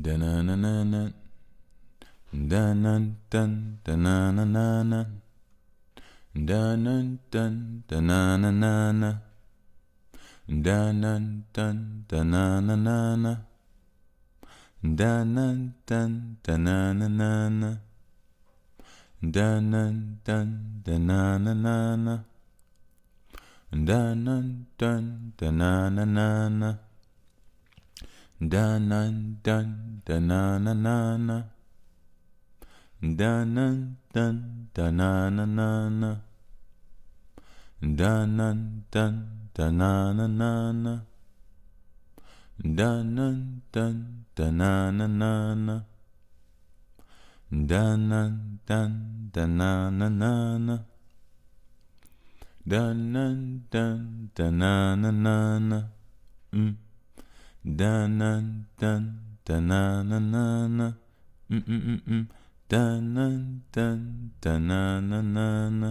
Da-na-na-na-na. Da-na-dun, da-na-na-na-na. Da-na-dun, da-na-na-na-na. Da-na-dun, da-na-na-na-na. Da-na-dun, da-na-na-na-na. Da-na-dun, da-na-na-na-na. Da-na-dun, da-na-na-na-na. Da-na-dun, da-na-na-na-na. Da-na-dun, da-na-na-na-na. Da-na-dun, da-na-na-na-na. Da-na-dun, da-na-na-na-na. Da-na-dun, da-na-na-na-na. Da-na-dun, da-na-na-na-na. Da-na-dun, da-na-na-na-na. Da-na-dun, da-na-na-na-na.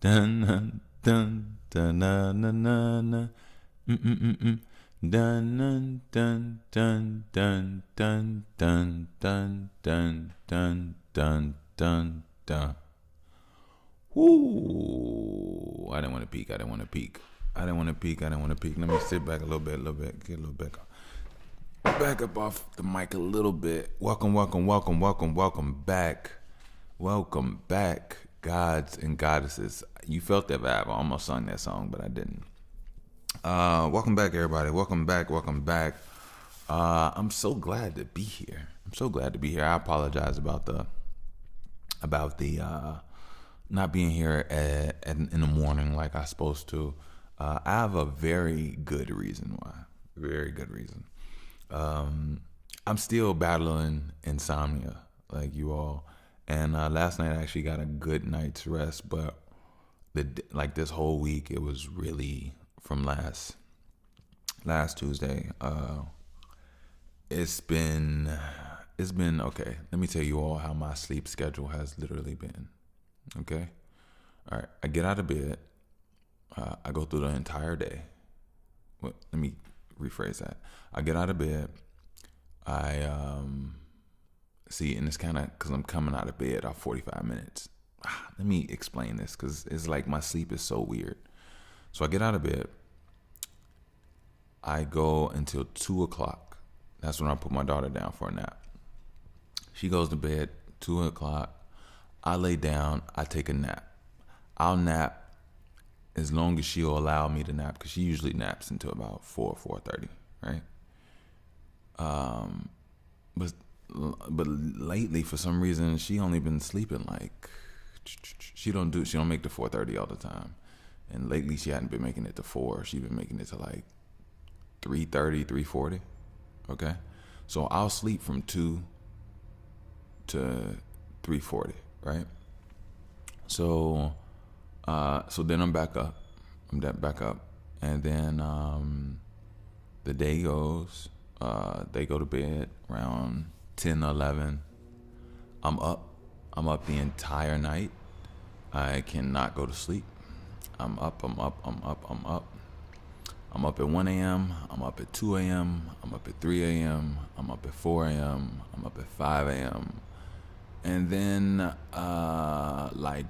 Da-na-dun, da-na-na-na-na. Dun-dun-dun-dun-dun-dun-dun-dun-dun-dun-dun. Ooh, I didn't want to peek. I didn't want to peek. I didn't want to peek. I didn't want to peek. Let me sit back a little bit, get a little bit. Back up off the mic a little bit. Welcome back. Welcome back, gods and goddesses. You felt that vibe. I almost sung that song, but I didn't. Welcome back, everybody. Welcome back. I'm so glad to be here. I apologize about the not being here in the morning like I'm supposed to. I have a very good reason why. Very good reason. I'm still battling insomnia, like you all. And last night I actually got a good night's rest, but this whole week it was really from last Tuesday. It's been okay. Let me tell you all how my sleep schedule has literally been. Okay, all right. I get out of bed. I go through the entire day. Let me rephrase that. I get out of bed. I see, and it's kind of because I'm coming out of bed off 45 minutes. Let me explain this because it's like my sleep is so weird. So I get out of bed. I go until 2:00. That's when I put my daughter down for a nap. She goes to bed 2:00. I lay down. I take a nap. I'll nap as long as she'll allow me to nap, because she usually naps until about 4:30, right? But lately, for some reason, she only been sleeping like she don't make the 4:30 all the time, and lately she hadn't been making it to 4. She's been making it to like 3:30, 3:40. Okay, so I'll sleep from 2 to 3:40, right? So then I'm back up. And then the day goes. They go to bed around 10, 11. I'm up the entire night. I cannot go to sleep. I'm up. I'm up at 1 a.m. I'm up at 2 a.m. I'm up at 3 a.m. I'm up at 4 a.m. I'm up at 5 a.m. And then right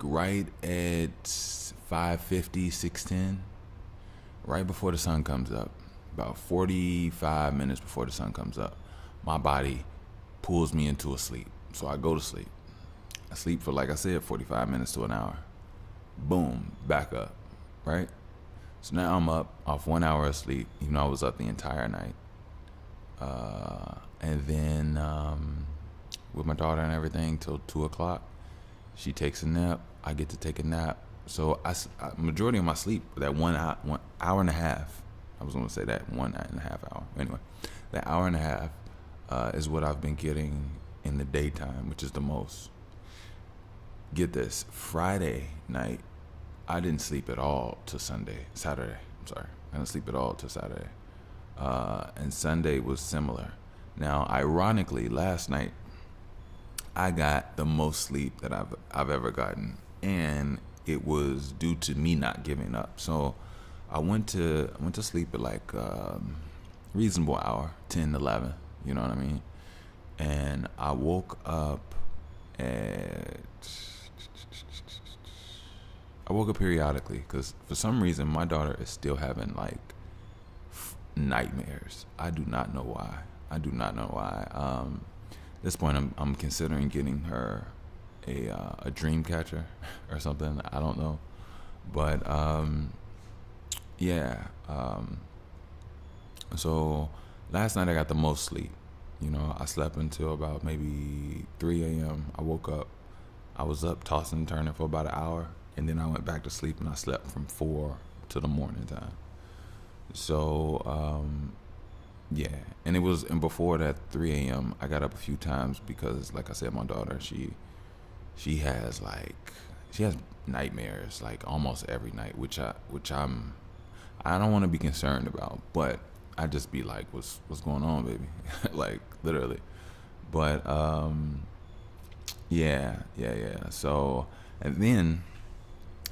at 5:50, 6:10, right before the sun comes up, about 45 minutes before the sun comes up, my body pulls me into a sleep. So I go to sleep. I sleep for, like I said, 45 minutes to an hour. Boom, back up, right? So now I'm up off 1 hour of sleep, even though I was up the entire night. And then with my daughter and everything till 2:00, she takes a nap. I get to take a nap. So majority of my sleep, that 1 hour and a half, I was going to say that 1.5 hour. Anyway, that hour and a half is what I've been getting in the daytime, which is the most. Get this, Friday night, I didn't sleep at all till Saturday. I didn't sleep at all till Saturday. And Sunday was similar. Now, ironically, last night, I got the most sleep that I've ever gotten, and it was due to me not giving up. So I went to sleep at like reasonable hour, 10, 11, You know what I mean? And I woke up at I woke up periodically because for some reason my daughter is still having like nightmares. I do not know why. At this point, I'm considering getting her a dream catcher or something. I don't know, but yeah. So last night I got the most sleep. You know, I slept until about maybe 3 a.m. I woke up. I was up tossing and turning for about an hour, and then I went back to sleep and I slept from 4 to the morning time. So yeah, and before that 3 a.m. I got up a few times because, like I said, my daughter she has nightmares like almost every night, which I don't want to be concerned about, but I just be like, what's going on, baby? Like literally. But yeah. So, and then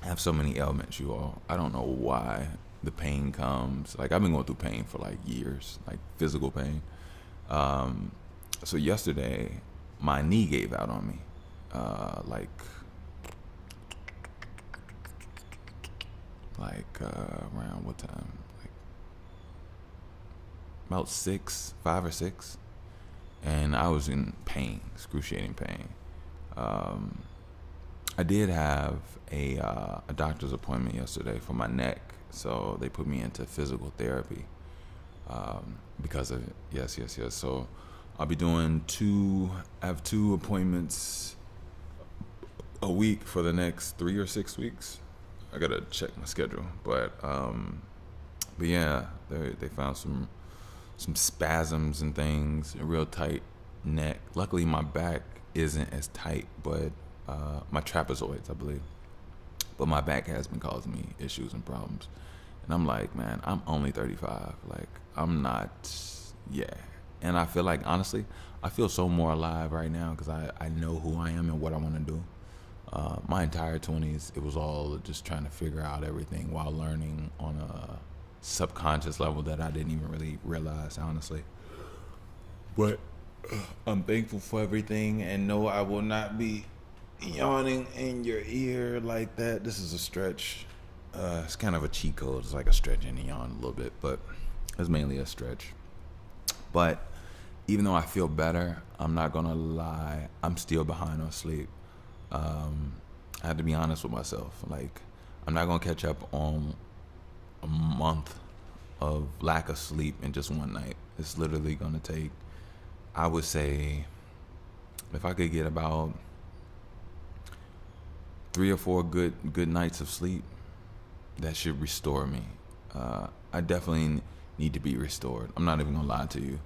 I have so many ailments, you all. I don't know why the pain comes. Like I've been going through pain for like years, like physical pain. So yesterday my knee gave out on me. Around what time? Like about 5 or 6, and I was in pain, excruciating pain. I did have a doctor's appointment yesterday for my neck, so they put me into physical therapy because of it. Yes. So I'll be doing I have 2 appointments a week for the next 3 or 6 weeks. I gotta check my schedule, but yeah, they found some spasms and things, a real tight neck. Luckily, my back isn't as tight, but my trapezoids, I believe. But my back has been causing me issues and problems, and I'm like, man, I'm only 35. Like, I'm not, yeah. And I feel like, honestly, I feel so more alive right now because I know who I am and what I want to do. My entire 20s, it was all just trying to figure out everything while learning on a subconscious level that I didn't even really realize, honestly. But I'm thankful for everything, and no, I will not be yawning in your ear like that. This is a stretch. It's kind of a cheat code. It's like a stretch and a yawn a little bit, but it's mainly a stretch. But even though I feel better, I'm not gonna lie, I'm still behind on sleep. I had to be honest with myself. Like, I'm not gonna catch up on a month of lack of sleep in just one night. It's literally gonna take, I would say, if I could get about 3 or 4 good nights of sleep, that should restore me. I definitely need to be restored. I'm not even gonna lie to you.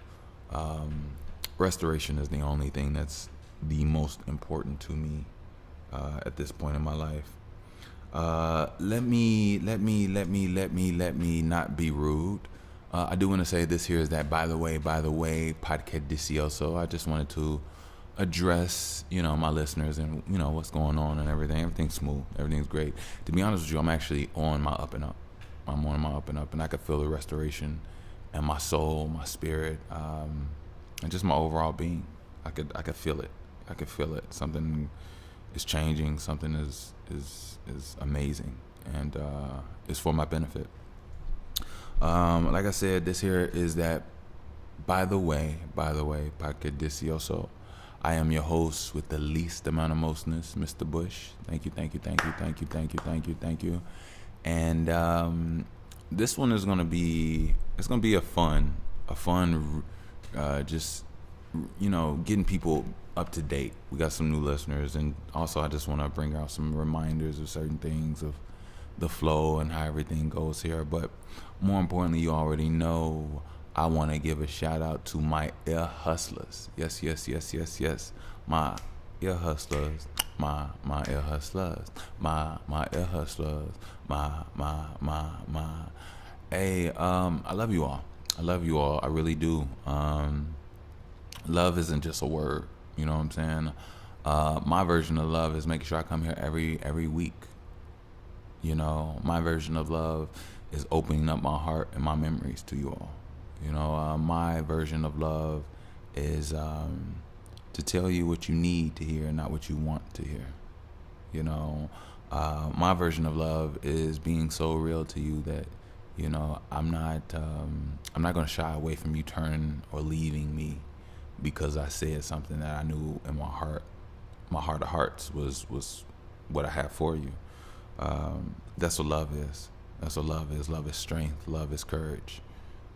Restoration is the only thing that's the most important to me at this point in my life. Let me not be rude. I do want to say this here is that by the way, podcast delicioso. I just wanted to address, my listeners and, what's going on and everything. Everything's smooth. Everything's great. To be honest with you, I'm actually on my up and up. I'm on my up and up, and I could feel the restoration and my soul, my spirit, and just my overall being. I could feel it. I could feel it. Something is changing. Something is amazing, and it's for my benefit. Like I said, this here is that. By the way, podcast delicioso. I am your host with the least amount of mostness, Mr. Bush. Thank you. And this one is gonna be a fun, just getting people up to date. We got some new listeners, and also I just want to bring out some reminders of certain things of the flow and how everything goes here. But more importantly, you already know, I want to give a shout out to my ear hustlers. Yes. My ear hustlers. My ear hustlers. My ear hustlers. My. Hey, I love you all. I really do. Love isn't just a word. You know what I'm saying? My version of love is making sure I come here every week. My version of love is opening up my heart and my memories to you all. My version of love is to tell you what you need to hear, not what you want to hear. You know, my version of love is being so real to you that, you know, I'm not going to shy away from you turning or leaving me because I said something that I knew in my heart of hearts was what I have for you. That's what love is. That's what love is. Love is strength. Love is courage.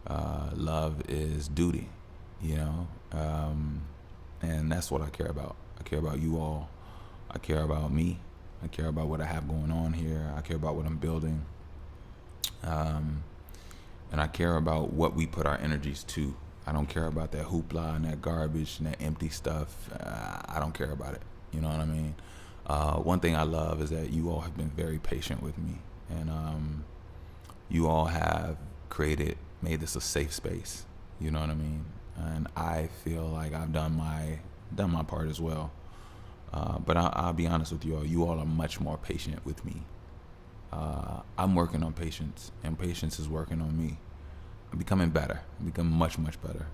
Love is duty. You know, and that's what I care about. I care about you all. I care about me. I care about what I have going on here. I care about what I'm building. And I care about what we put our energies to. I don't care about that hoopla and that garbage and that empty stuff. I don't care about it. You know what I mean? One thing I love is that you all have been very patient with me, and you all have made this a safe space. You know what I mean? And I feel like I've done my part as well. But I'll be honest with you all. You all are much more patient with me. I'm working on patience, and patience is working on me. I'm becoming better. I'm becoming much, much better.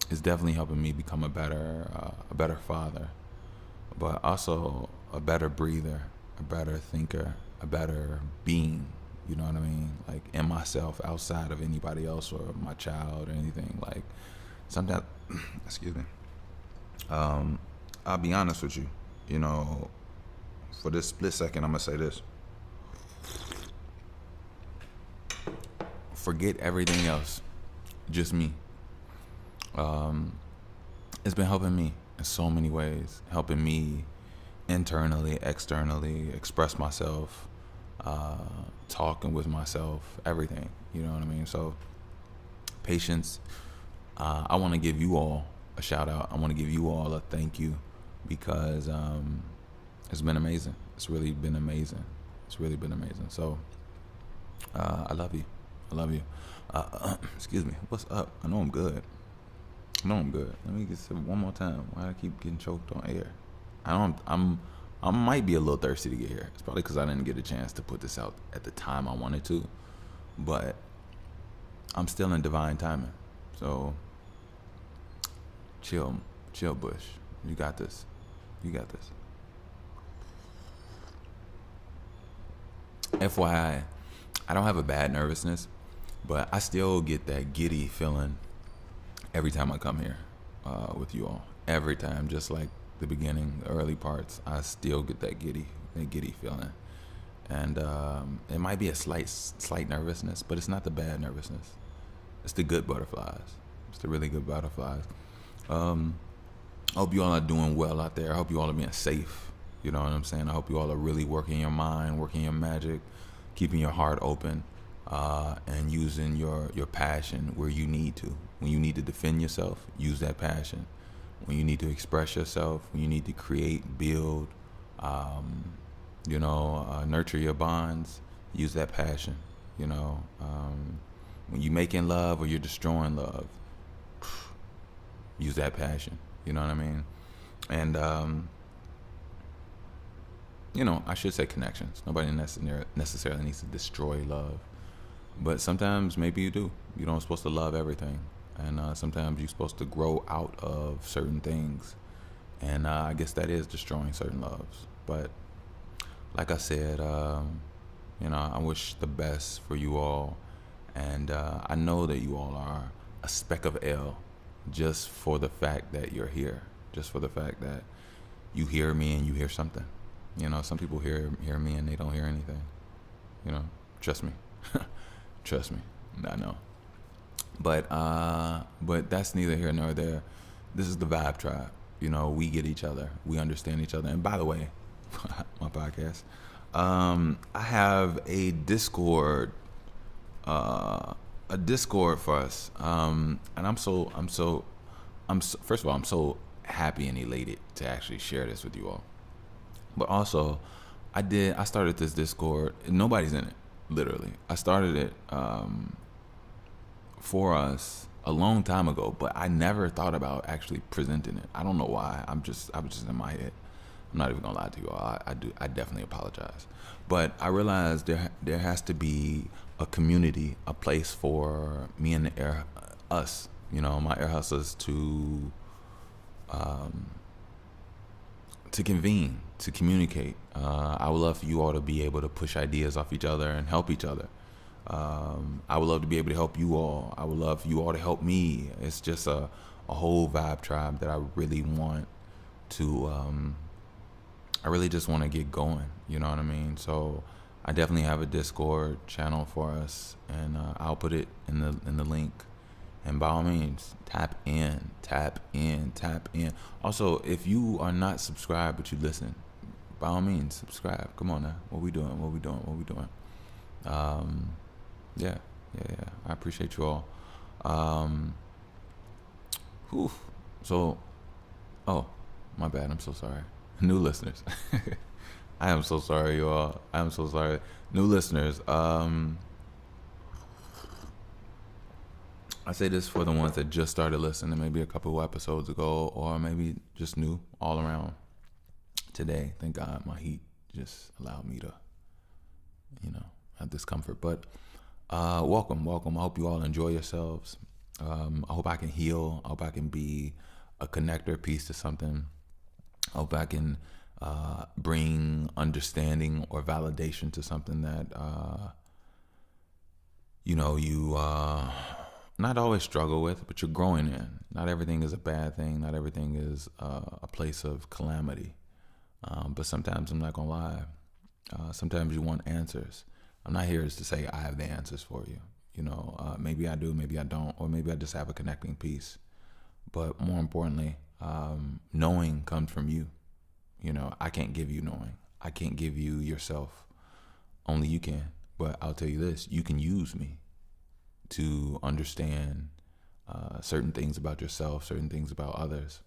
It's definitely helping me become a better father, but also a better breather, a better thinker, a better being. You know what I mean? Like in myself, outside of anybody else or my child or anything. Like sometimes, excuse me. I'll be honest with you. You know, for this split second, I'm gonna say this. Forget everything else, just me. It's been helping me in so many ways, helping me internally, externally, express myself, talking with myself, everything. You know what I mean? So, patience. I want to give you all a shout out. I want to give you all a thank you because it's been amazing. It's really been amazing. It's really been amazing. So, I love you. I love you. Excuse me. What's up? I know I'm good. Let me just say one more time. Why do I keep getting choked on air? I might be a little thirsty to get here. It's probably because I didn't get a chance to put this out at the time I wanted to. But I'm still in divine timing. So chill, Bush. You got this. FYI, I don't have a bad nervousness, but I still get that giddy feeling every time I come here with you all. Every time, just like the beginning, the early parts, I still get that giddy feeling. And it might be a slight nervousness, but it's not the bad nervousness. It's the good butterflies. It's the really good butterflies. I hope you all are doing well out there. I hope you all are being safe. You know what I'm saying? I hope you all are really working your mind, working your magic, keeping your heart open, and using your passion where you need to. When you need to defend yourself, use that passion. When you need to express yourself, when you need to create, build, nurture your bonds, use that passion. You know, when you're making love or you're destroying love, use that passion. You know what I mean? And I should say connections. Nobody necessarily needs to destroy love, but sometimes maybe you do. You don't supposed to love everything, and sometimes you're supposed to grow out of certain things, and I guess that is destroying certain loves. But like I said, I wish the best for you all, and I know that you all are a speck of L, just for the fact that you're here, just for the fact that you hear me and you hear something. You know, some people hear me and they don't hear anything. You know, trust me. Trust me. I know. But that's neither here nor there. This is the Vibe Tribe. You know, we get each other. We understand each other. And by the way, my podcast, I have a Discord for us. And first of all, I'm so happy and elated to actually share this with you all. But also, I started this Discord. Nobody's in it, literally. I started it for us a long time ago, but I never thought about actually presenting it. I don't know why. I was just in my head. I'm not even gonna lie to you all. I definitely apologize. But I realized there has to be a community, a place for us, My ear hustle is to convene, to communicate. I would love for you all to be able to push ideas off each other and help each other. I would love to be able to help you all. I would love for you all to help me. It's just a whole vibe tribe that I really want to. I really just want to get going. You know what I mean? So I definitely have a Discord channel for us, and I'll put it in the link. And by all means, tap in. Also, if you are not subscribed but you listen, by all means, subscribe. Come on now. What we doing? Yeah. I appreciate you all. So, my bad. I'm so sorry. New listeners. I am so sorry, you all. I am so sorry. New listeners. I say this for the ones that just started listening maybe a couple of episodes ago, or maybe just new all around today. Thank God my heat just allowed me to, have this comfort. But welcome. I hope you all enjoy yourselves. I hope I can heal. I hope I can be a connector piece to something. I hope I can bring understanding or validation to something that, you not always struggle with, but you're growing in. Not everything is a bad thing. Not everything is a place of calamity. But sometimes, I'm not going to lie, sometimes you want answers. I'm not here to say I have the answers for you. Maybe I do, maybe I don't, or maybe I just have a connecting piece. But more importantly, knowing comes from you. I can't give you knowing. I can't give you yourself. Only you can. But I'll tell you this, you can use me to understand certain things about yourself, certain things about others.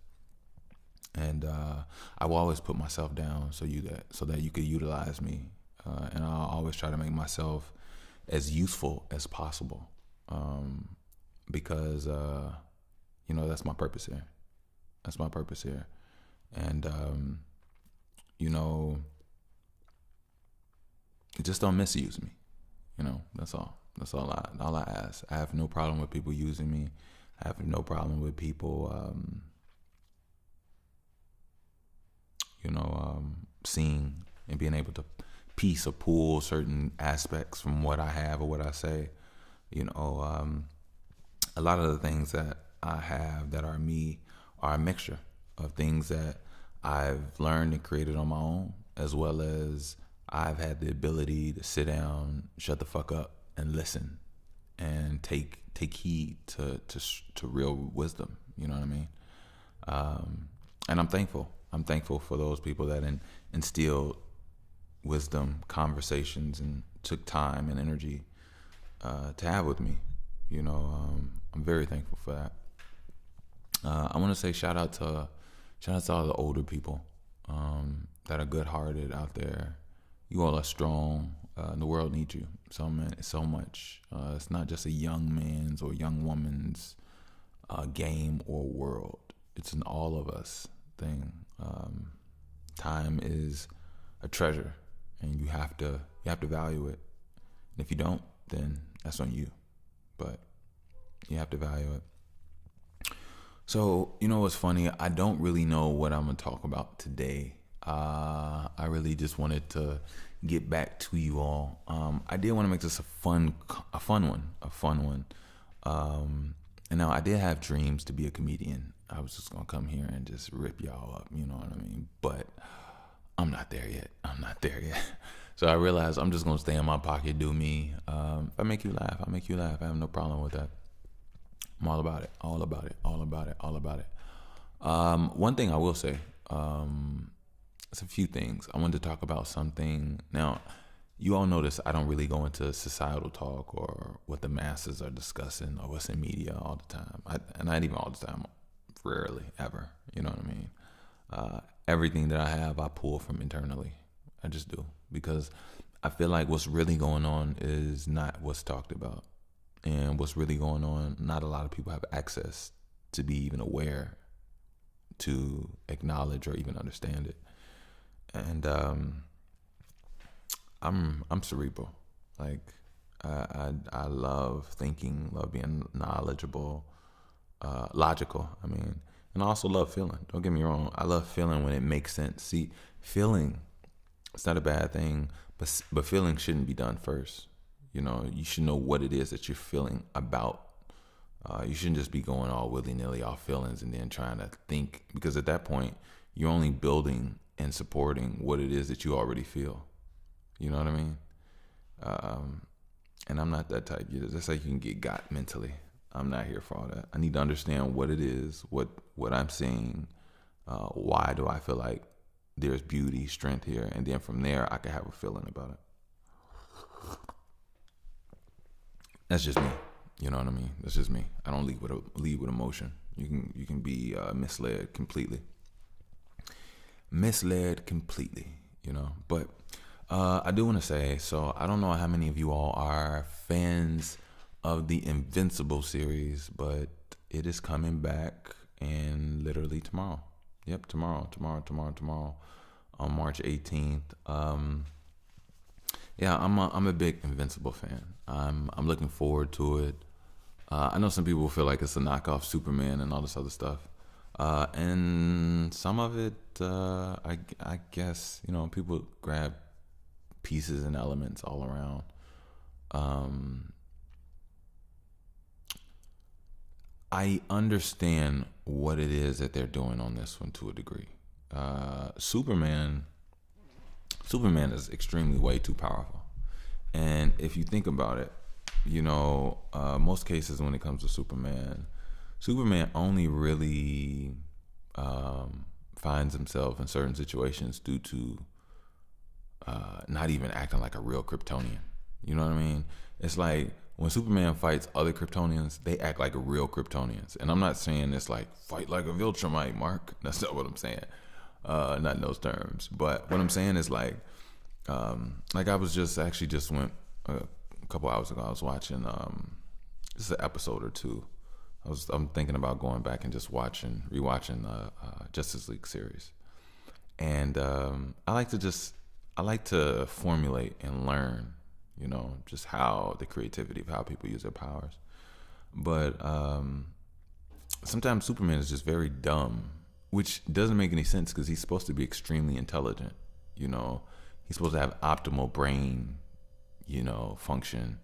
And I will always put myself down so that you could utilize me. And I'll always try to make myself as useful as possible. Because, that's my purpose here. And, just don't misuse me. That's all. That's all I ask. I have no problem with people using me. I have no problem with people, seeing and being able to piece or pull certain aspects from what I have or what I say. A lot of the things that I have that are me are a mixture of things that I've learned and created on my own, as well as I've had the ability to sit down, shut the fuck up, and listen, and take heed to real wisdom. You know what I mean? And I'm thankful. I'm thankful for those people that instilled wisdom, conversations, and took time and energy to have with me. I'm very thankful for that. I want to say shout out to all the older people that are good-hearted out there. You all are strong. The world needs you so much. It's not just a young man's or young woman's game or world. It's an all of us thing. Time is a treasure, and you have to value it. And if you don't, then that's on you. But you have to value it. So, what's funny? I don't really know what I'm going to talk about today. I really just wanted to get back to you all. I did want to make this a fun one. And now I did have dreams to be a comedian. I was just going to come here and just rip y'all up, you know what I mean? But I'm not there yet. So I realized I'm just going to stay in my pocket, do me. If I make you laugh, I'll make you laugh. I have no problem with that. I'm all about it. One thing I will say, it's a few things. I wanted to talk about something. Now, you all notice I don't really go into societal talk or what the masses are discussing or what's in media all the time. And not even all the time, rarely, ever. You know what I mean? Everything that I have, I pull from internally. I just do. Because I feel like what's really going on is not what's talked about. And what's really going on, not a lot of people have access to be even aware, to acknowledge or even understand it. And I'm cerebral. Like I love thinking, love being knowledgeable. logical. I mean, and I also love feeling. Don't get me wrong. I love feeling when it makes sense. See, feeling, it's not a bad thing, but feeling shouldn't be done first. You know, you should know what it is that you're feeling about. You shouldn't just be going all willy nilly off feelings and then trying to think, because at that point you're only building and supporting what it is that you already feel. You know what I mean? And I'm not that type. That's like you can get got mentally. I'm not here for all that. I need to understand what it is, what I'm seeing. Why do I feel like there's beauty, strength here, and then from there I can have a feeling about it. That's just me. You know what I mean? That's just me. I don't lead with emotion. You can be misled completely. Misled completely. You know, but I do want to say. So I don't know how many of you all are fans of the Invincible series, but it is coming back, and literally tomorrow. Yep, tomorrow, on March 18th. Yeah, I'm a big Invincible fan. I'm looking forward to it. I know some people feel like it's a knockoff Superman and all this other stuff, and some of it, I guess, you know, people grab pieces and elements all around. I understand what it is that they're doing on this one to a degree. Superman is extremely way too powerful, and if you think about it, you know, most cases when it comes to Superman only really finds himself in certain situations due to not even acting like a real Kryptonian. You know what I mean? It's like when Superman fights other Kryptonians, they act like real Kryptonians. And I'm not saying it's like fight like a Viltrumite, Mark. That's not what I'm saying. Not in those terms. But what I'm saying is like I was just went a couple hours ago. I was watching just an episode or two. I'm thinking about going back and just rewatching Justice League series. And I like to formulate and learn, you know, just how the creativity of how people use their powers. But sometimes Superman is just very dumb, which doesn't make any sense because he's supposed to be extremely intelligent. You know, he's supposed to have optimal brain, you know, function.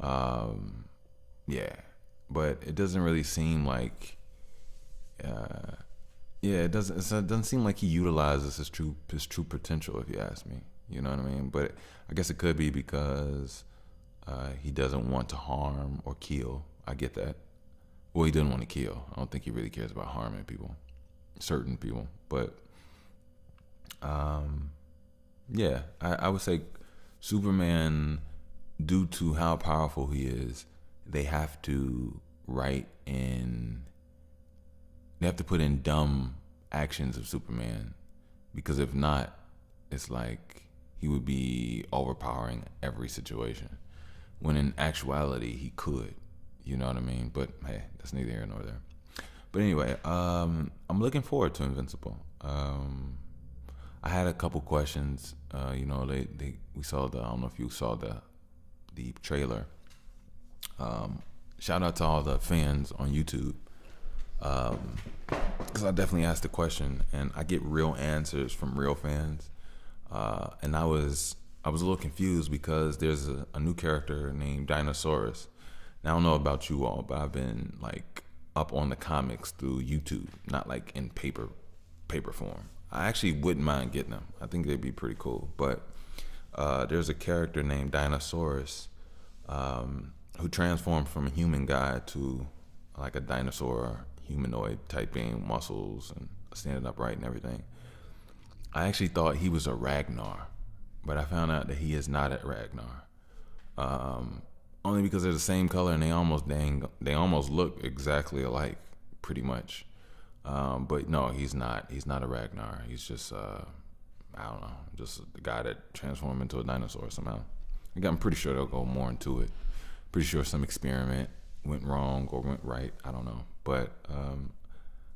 Yeah, but it doesn't really seem like. It doesn't seem like he utilizes his true potential, if you ask me. You know what I mean? But I guess it could be because he doesn't want to harm or kill. I get that. Well, he doesn't want to kill. I don't think he really cares about harming people, certain people. But yeah, I would say Superman, due to how powerful he is, they have to put in dumb actions of Superman, because if not, it's like he would be overpowering every situation, when in actuality he could. You know what I mean? But hey, that's neither here nor there. But anyway, I'm looking forward to Invincible. I had a couple questions. You know, we saw I don't know if you saw the trailer. Shout out to all the fans on YouTube. Because I definitely asked the question, and I get real answers from real fans. And I was a little confused because there's a new character named Dinosaurus. Now, I don't know about you all, but I've been like up on the comics through YouTube, not like in paper form. I actually wouldn't mind getting them. I think they'd be pretty cool. But there's a character named Dinosaurus who transformed from a human guy to like a dinosaur humanoid type being, muscles and standing upright and everything. I actually thought he was a Ragnar, but I found out that he is not a Ragnar. Only because they're the same color and they almost look exactly alike, pretty much. But no, he's not a Ragnar. He's just I don't know, just the guy that transformed into a dinosaur somehow. I'm pretty sure they'll go more into it. Pretty sure some experiment went wrong or went right. I don't know. But I'm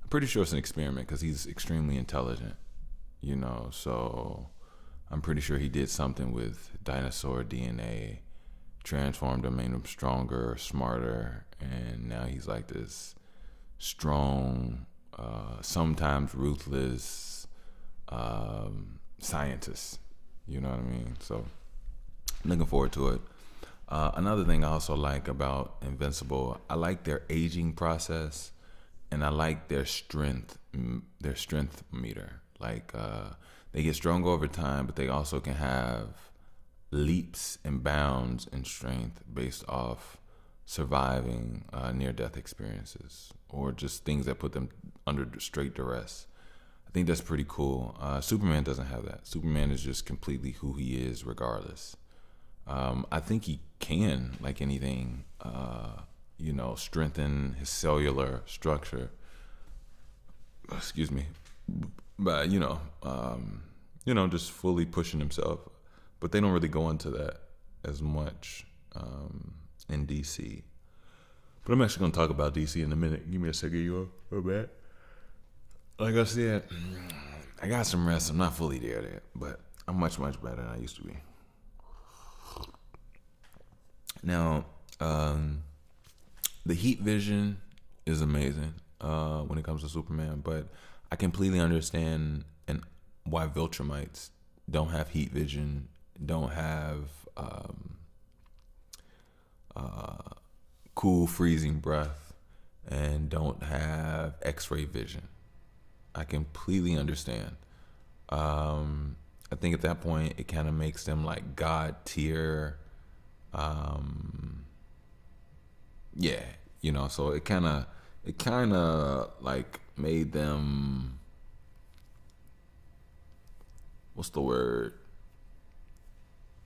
pretty sure it's an experiment because he's extremely intelligent, you know. So I'm pretty sure he did something with dinosaur DNA, transformed him, made him stronger, smarter, and now he's like this strong, sometimes ruthless scientist. You know what I mean? So looking forward to it. Another thing I also like about Invincible, I like their aging process, and I like their strength meter. Like they get stronger over time, but they also can have leaps and bounds in strength based off surviving near-death experiences or just things that put them under straight duress. I think that's pretty cool. Superman doesn't have that. Superman is just completely who he is regardless. I think he can, like anything, strengthen his cellular structure. Excuse me. But, just fully pushing himself. But they don't really go into that as much in DC. But I'm actually going to talk about DC in a minute. Give me a second, you all right? Like I said, I got some rest. I'm not fully there, but I'm much, much better than I used to be. Now, the heat vision is amazing when it comes to Superman, but I completely understand why Viltrumites don't have heat vision, don't have cool freezing breath, and don't have X-ray vision. I completely understand. I think at that point it kind of makes them like God tier. So it kind of like made them,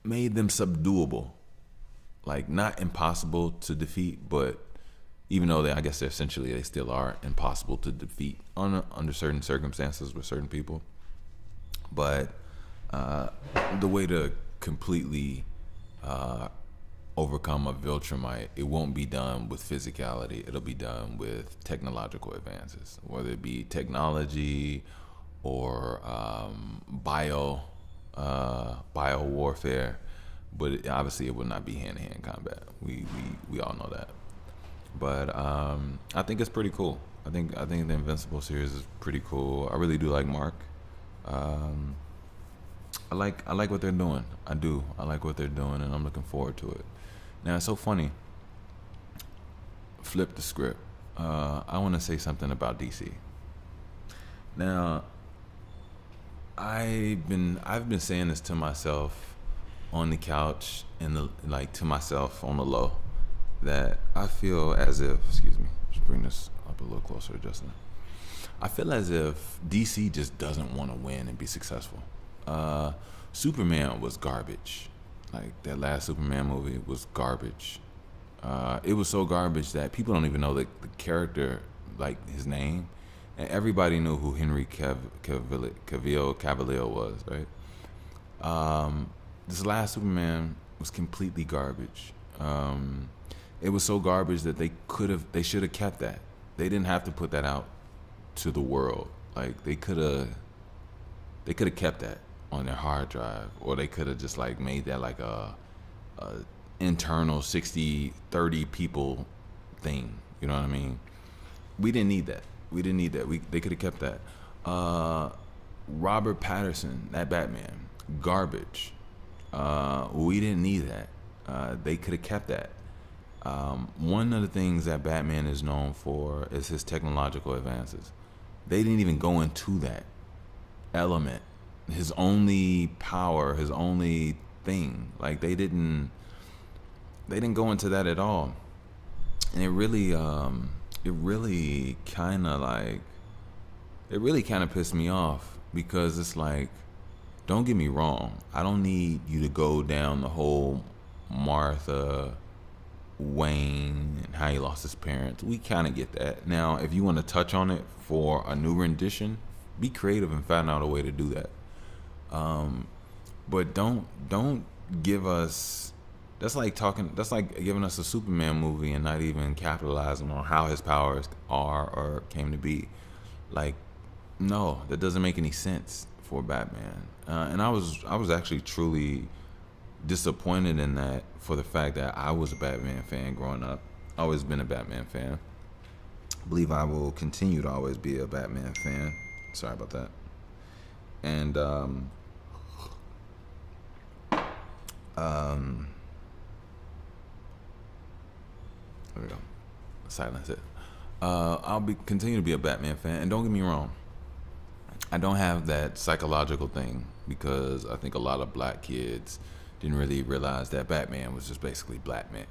made them subduable, like not impossible to defeat, but even though I guess they still are impossible to defeat under certain circumstances with certain people. But the way to completely overcome a Viltrumite, it won't be done with physicality. It'll be done with technological advances, whether it be technology or bio warfare. But obviously, it will not be hand-to-hand combat. We all know that. But I think it's pretty cool. I think the Invincible series is pretty cool. I really do like Mark. I like what they're doing. I do. I like what they're doing, and I'm looking forward to it. Now, it's so funny. Flip the script. I want to say something about DC. Now, I've been saying this to myself on the couch and to myself on the low, that I feel as if, excuse me, just bring this up a little closer, Justin. I feel as if DC just doesn't want to win and be successful. Superman was garbage. Like, that last Superman movie was garbage. It was so garbage that people don't even know the character, like his name, and everybody knew who Henry Cavill was, right? This last Superman was completely garbage. It was so garbage that they should have kept that. They didn't have to put that out to the world. Like, they could have kept that on their hard drive, or they could have just like made that like a internal 60-30 people thing. You know what I mean? We didn't need that. They could have kept that. Robert Pattinson, that Batman, garbage. We didn't need that. They could have kept that. One of the things that Batman is known for is his technological advances. They didn't even go into that element. His only power, his only thing. Like, they didn't go into that at all. And it really kind of pissed me off, because it's like, don't get me wrong, I don't need you to go down the whole Martha Wayne and how he lost his parents. We kind of get that. Now, if you want to touch on it for a new rendition, be creative and find out a way to do that. But don't give us, that's like giving us a Superman movie and not even capitalizing on how his powers are or came to be. Like, no, that doesn't make any sense for Batman. And I was actually truly disappointed in that, for the fact that I was a Batman fan growing up. Always been a Batman fan. I believe I will continue to always be a Batman fan. Sorry about that. And there we go. Silence it. I'll be continue to be a Batman fan, and don't get me wrong, I don't have that psychological thing because I think a lot of black kids didn't really realize that Batman was just basically black man.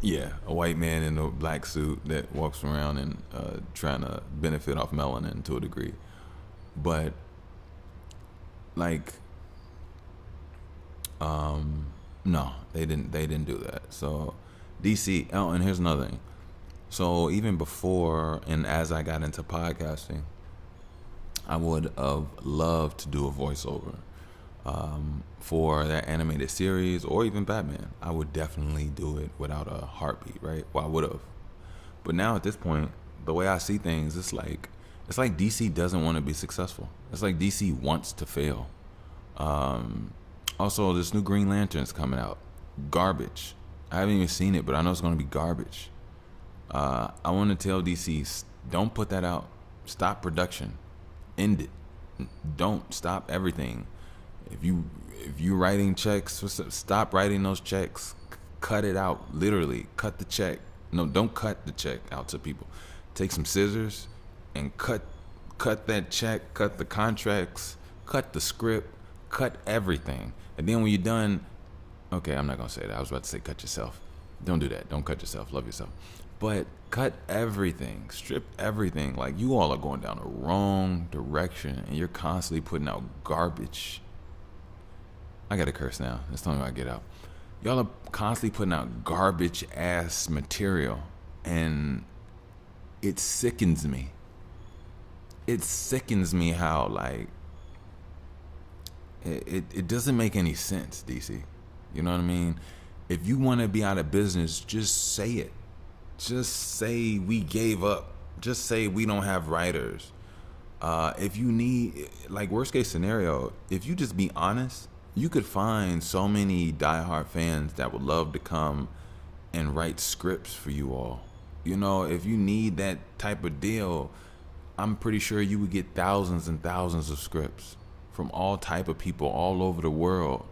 Yeah, a white man in a black suit that walks around and trying to benefit off melanin to a degree. But like, no, they didn't do that. So DC. Oh, and here's another thing. So even before and as I got into podcasting, I would have loved to do a voiceover for that animated series or even Batman. I would definitely do it without a heartbeat, right? Well, I would have. But now at this point, the way I see things, it's like DC doesn't want to be successful. It's like DC wants to fail. Also, this new Green Lantern's coming out. Garbage. I haven't even seen it, but I know it's going to be garbage. I want to tell DC, don't put that out. Stop production. End it. Don't stop everything. If you're writing checks, stop writing those checks. Cut it out. Literally, cut the check. No, don't cut the check out to people. Take some scissors and cut that check. Cut the contracts. Cut the script. Cut everything. And then when you're done, okay, I'm not gonna say that. I was about to say cut yourself. Don't do that. Don't cut yourself. Love yourself. But cut everything. Strip everything. Like, you all are going down the wrong direction, and you're constantly putting out garbage. I gotta curse now. That's the only way I get out. Y'all are constantly putting out garbage ass material, and it sickens me. It sickens me how, like, it doesn't make any sense, DC. You know what I mean? If you want to be out of business, just say it. Just say we gave up. Just say we don't have writers. If you need, like, worst case scenario, if you just be honest, you could find so many diehard fans that would love to come and write scripts for you all. You know, if you need that type of deal, I'm pretty sure you would get thousands and thousands of scripts from all type of people all over the world.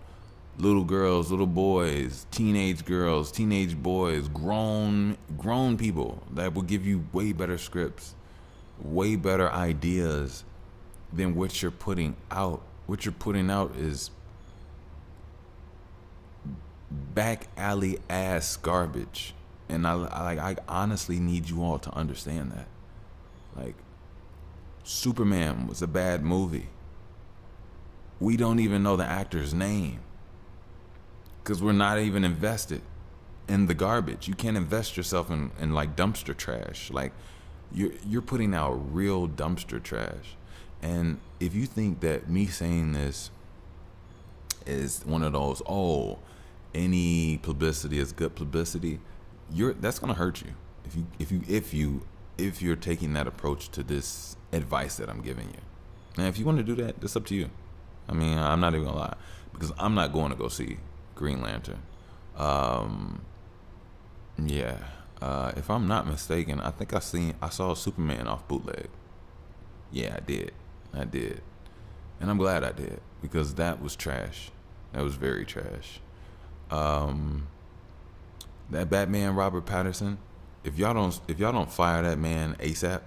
Little girls, little boys, teenage girls, teenage boys, grown people that will give you way better scripts, way better ideas than what you're putting out. What you're putting out is back alley ass garbage. And I honestly need you all to understand that. Like, Superman was a bad movie. We don't even know the actor's name because we're not even invested in the garbage. You can't invest yourself in like dumpster trash. Like, you're putting out real dumpster trash. And if you think that me saying this is one of those, oh, any publicity is good publicity, that's gonna hurt you if you're taking that approach to this advice that I'm giving you. And if you want to do that, that's up to you. I mean, I'm not even gonna lie, because I'm not going to go see Green Lantern. If I'm not mistaken, I think I saw Superman off bootleg. Yeah, I did, and I'm glad I did, because that was trash. That was very trash. That Batman, Robert Pattinson. If y'all don't fire that man ASAP,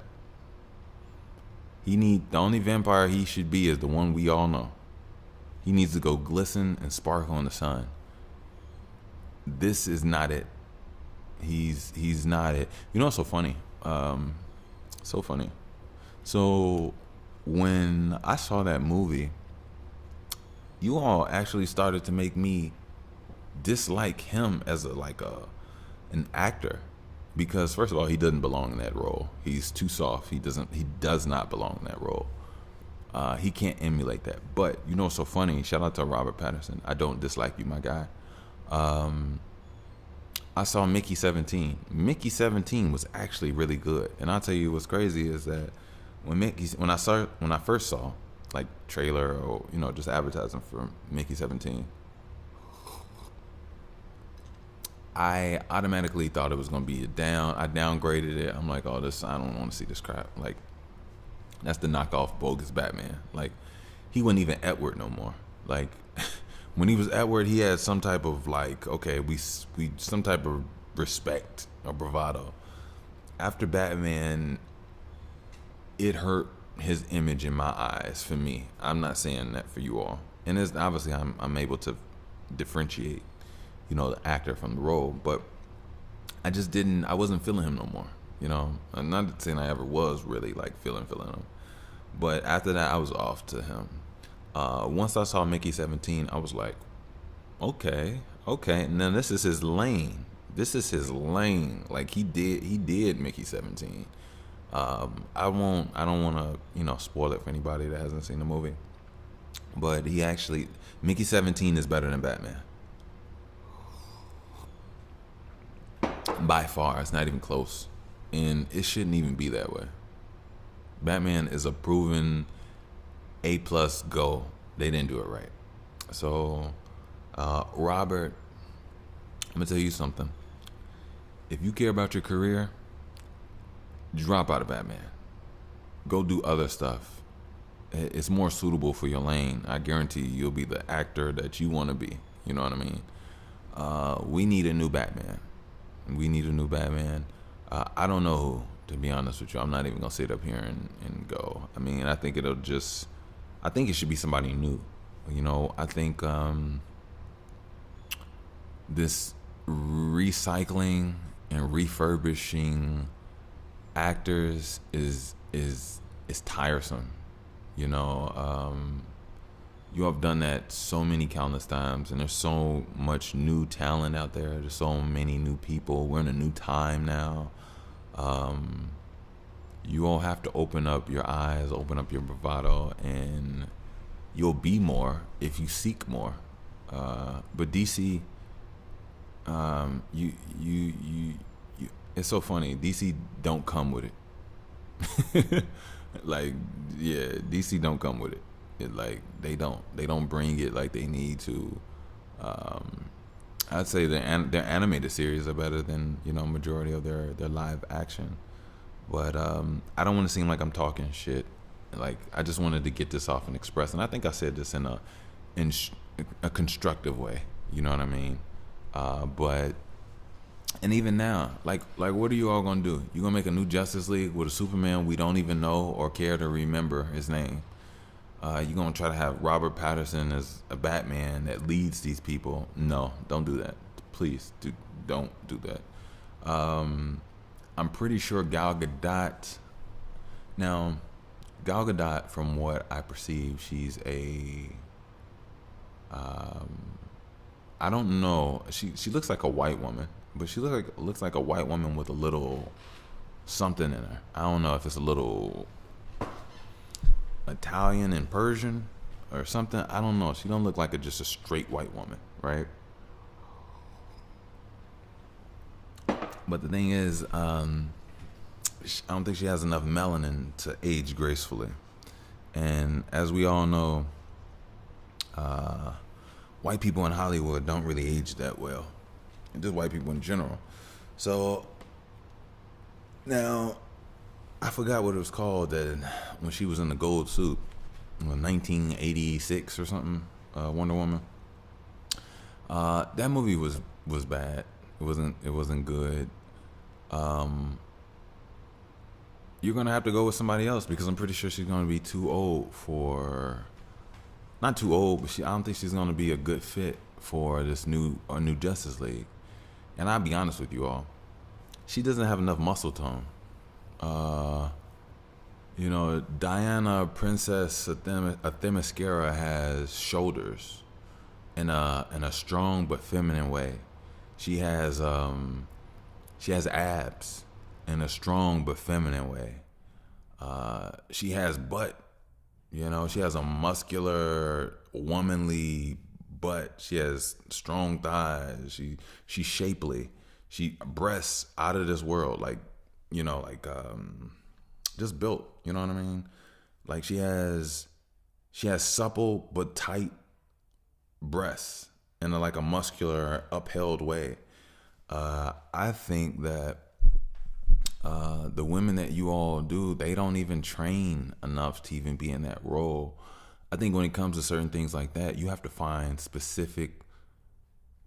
the only vampire he should be is the one we all know. He needs to go glisten and sparkle in the sun. This is not it. He's not it. You know what's so funny? So funny. So when I saw that movie, you all actually started to make me dislike him as an actor, because first of all, he doesn't belong in that role. He's too soft. He does not belong in that role. He can't emulate that. But you know what's so funny? Shout out to Robert Pattinson. I don't dislike you, my guy. I saw Mickey 17. Mickey 17 was actually really good. And I'll tell you what's crazy is that when I first saw like trailer or just advertising for Mickey 17, I automatically thought it was gonna be a down. I downgraded it. I'm like, oh, this. I don't want to see this crap. Like, that's the knockoff bogus Batman. Like, he wasn't even Edward no more. Like, when he was Edward, he had some type of like, okay, we some type of respect or bravado. After Batman, it hurt his image in my eyes. For me, I'm not saying that for you all. And it's obviously I'm able to differentiate, the actor from the role, but I wasn't feeling him no more. I'm not saying I ever was really like feeling him, but after that I was off to him. Once I saw Mickey 17, I was like, okay, and then this is his lane. Like, he did Mickey 17. I don't want to spoil it for anybody that hasn't seen the movie, but Mickey 17 is better than Batman by far. It's not even close, and it shouldn't even be that way. Batman is a proven A+ go. They didn't do it right. So, Robert, I'm gonna tell you something. If you care about your career, drop out of Batman. Go do other stuff. It's more suitable for your lane. I guarantee you'll be the actor that you want to be. You know what I mean? We need a new Batman. I don't know who, to be honest with you. I'm not even gonna sit up here and go. I mean, I think it should be somebody new. I think this recycling and refurbishing actors is tiresome. You have done that so many countless times, and there's so much new talent out there. There's so many new people. We're in a new time now. You all have to open up your eyes, open up your bravado, and you'll be more if you seek more. But DC, you it's so funny. DC don't come with it. Like, yeah, DC don't come with it. They don't bring it like they need to. I'd say their animated series are better than majority of their live action. But I don't want to seem like I'm talking shit. Like, I just wanted to get this off and express, and I think I said this in a constructive way. You know what I mean? And even now, like what are you all gonna do? You gonna make a new Justice League with a Superman we don't even know or care to remember his name? You gonna try to have Robert Pattinson as a Batman that leads these people? No, don't do that. Please, don't do that. I'm pretty sure Gal Gadot. Now, Gal Gadot, from what I perceive, she's a. I don't know. She looks like a white woman, but she looks like a white woman with a little something in her. I don't know if it's a little Italian and Persian or something. I don't know. She don't look like just a straight white woman, right? But the thing is, I don't think she has enough melanin to age gracefully. And as we all know, white people in Hollywood don't really age that well. And just white people in general. So, now, I forgot what it was called that when she was in the gold suit, 1986 or something, Wonder Woman. That movie was bad. It wasn't good. You're gonna have to go with somebody else because I'm pretty sure she's gonna be too old for. Not too old, but I don't think she's gonna be a good fit for this new Justice League. And I'll be honest with you all, she doesn't have enough muscle tone. Diana Princess Themyscira has shoulders in a strong but feminine way. She has abs in a strong but feminine way. She has butt. She has a muscular, womanly butt. She has strong thighs. She's shapely. She breasts out of this world. Just built. You know what I mean? Like, she has supple but tight breasts in a muscular, upheld way. I think that the women that you all do, they don't even train enough to even be in that role. I think when it comes to certain things like that, you have to find specific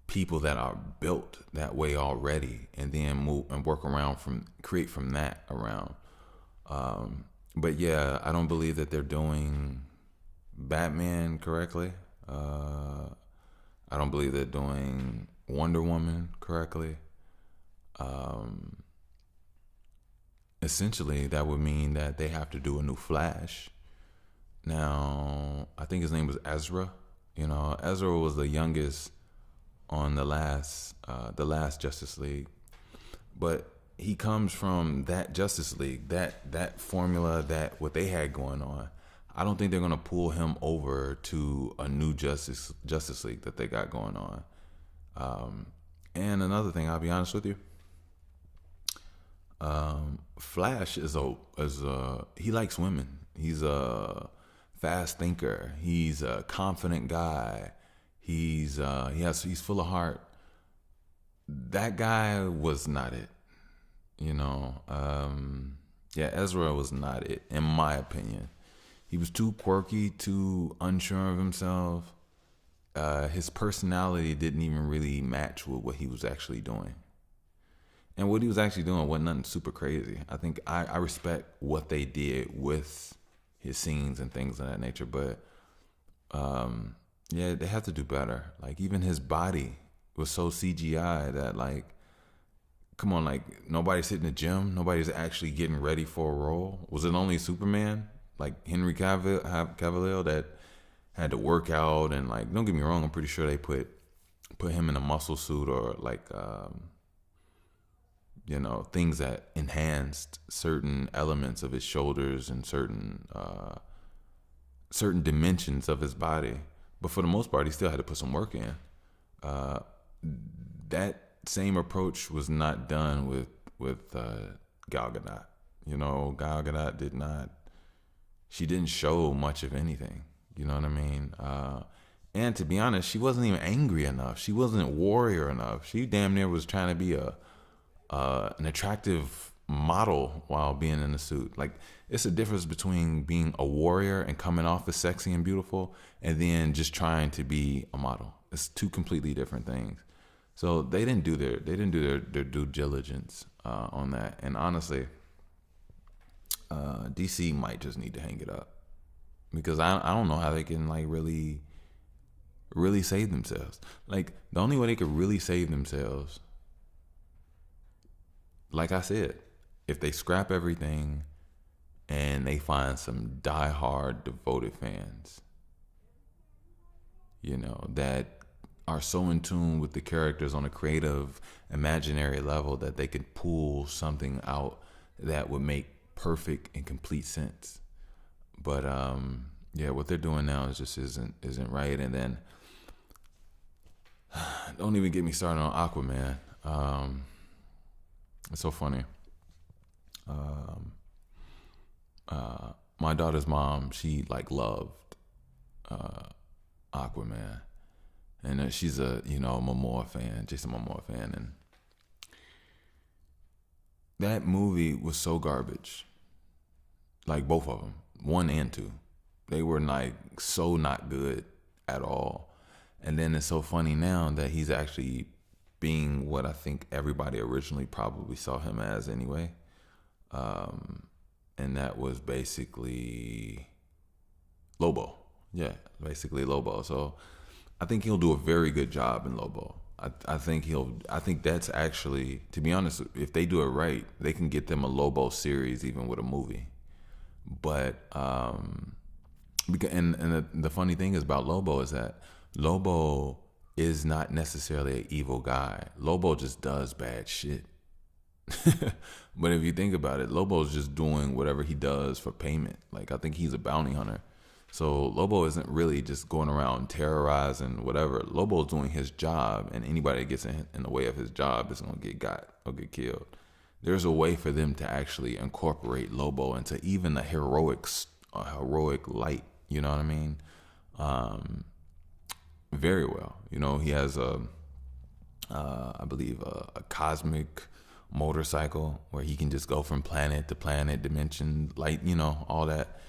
people that are built that way already, and then move and work around from create from that around. But yeah, I don't believe that they're doing Batman correctly. Uh, I don't believe they're doing Wonder Woman correctly. Essentially, that would mean that they have to do a new Flash. Now, I think his name was Ezra. Ezra was the youngest on the last Justice League, but he comes from that Justice League, that formula, that what they had going on. I don't think they're gonna pull him over to a new Justice League that they got going on. And another thing, I'll be honest with you, Flash is he likes women. He's a fast thinker. He's a confident guy. He's full of heart. That guy was not it. Yeah, Ezra was not it, in my opinion. He was too quirky, too unsure of himself. His personality didn't even really match with what he was actually doing. And what he was actually doing wasn't nothing super crazy. I think I respect what they did with his scenes and things of that nature, but yeah, they have to do better. Like, even his body was so CGI that, like, come on, like, nobody's hitting the gym. Nobody's actually getting ready for a role. Was it only Superman, like Henry Cavill, that had to work out? And, like, don't get me wrong, I'm pretty sure they put him in a muscle suit, or like things that enhanced certain elements of his shoulders and certain dimensions of his body. But for the most part, he still had to put some work in. That same approach was not done with Gal Gadot. Gal Gadot did not. She didn't show much of anything. You know what I mean? And to be honest, she wasn't even angry enough. She wasn't warrior enough. She damn near was trying to be an attractive model while being in the suit. Like, it's a difference between being a warrior and coming off as sexy and beautiful, and then just trying to be a model. It's two completely different things. So they didn't do their due diligence on that. And honestly, DC might just need to hang it up, because I don't know how they can, like, really save themselves. Like, the only way they could really save themselves, like I said, if they scrap everything and they find some diehard, devoted fans, that are so in tune with the characters on a creative, imaginary level that they could pull something out that would make perfect and complete sense. But yeah, what they're doing now is just isn't right. And then don't even get me started on Aquaman. It's so funny. My daughter's mom, she, like, loved Aquaman, and she's a Momoa fan, Jason Momoa fan, and that movie was so garbage. Like, both of them, 1 and 2, they were, like, so not good at all. And then it's so funny now that he's actually being what I think everybody originally probably saw him as anyway. And that was basically Lobo. Yeah, basically Lobo. So I think he'll do a very good job in Lobo. I think that's actually, to be honest, if they do it right, they can get them a Lobo series even with a movie. But the funny thing is about Lobo is that Lobo is not necessarily an evil guy. Lobo just does bad shit. But if you think about it, Lobo's just doing whatever he does for payment. Like, I think he's a bounty hunter. So Lobo isn't really just going around terrorizing whatever. Lobo's doing his job, and anybody that gets in the way of his job is going to get got or get killed. There's a way for them to actually incorporate Lobo into even a heroic light. You know what I mean? Very well. He has I believe a cosmic motorcycle where he can just go from planet to planet, dimension, light, all that.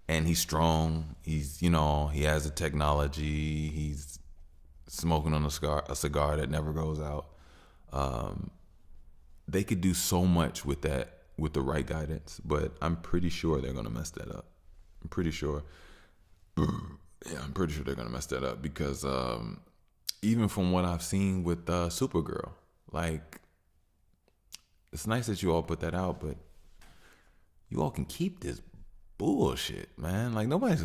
And he's strong. He's, he has the technology. He's smoking on a cigar that never goes out. They could do so much with that with the right guidance, but I'm pretty sure they're gonna mess that up. I'm pretty sure. Yeah, I'm pretty sure they're gonna mess that up because even from what I've seen with Supergirl, like it's nice that you all put that out, but you all can keep this bullshit, man. Like nobody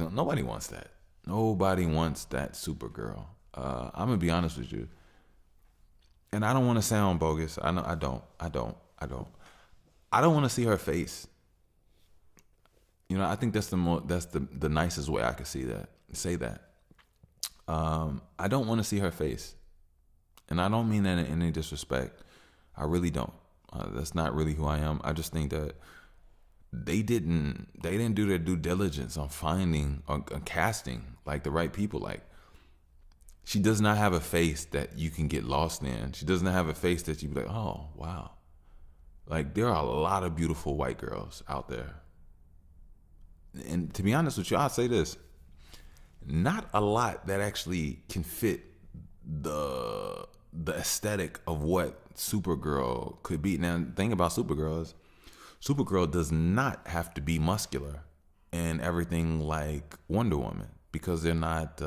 wants that. Nobody wants that Supergirl. I'm gonna be honest with you, and I don't want to sound bogus. I know I don't. I don't want to see her face. I think that's the nicest way I could say that. I don't want to see her face, and I don't mean that in any disrespect. I really don't. That's not really who I am. I just think that they didn't do their due diligence on finding on casting like the right people. Like she does not have a face that you can get lost in. She doesn't have a face that you be like, oh wow. Like there are a lot of beautiful white girls out there. And to be honest with you, I'll say this. Not a lot that actually can fit the aesthetic of what Supergirl could be. Now, the thing about Supergirl does not have to be muscular and everything like Wonder Woman because they're not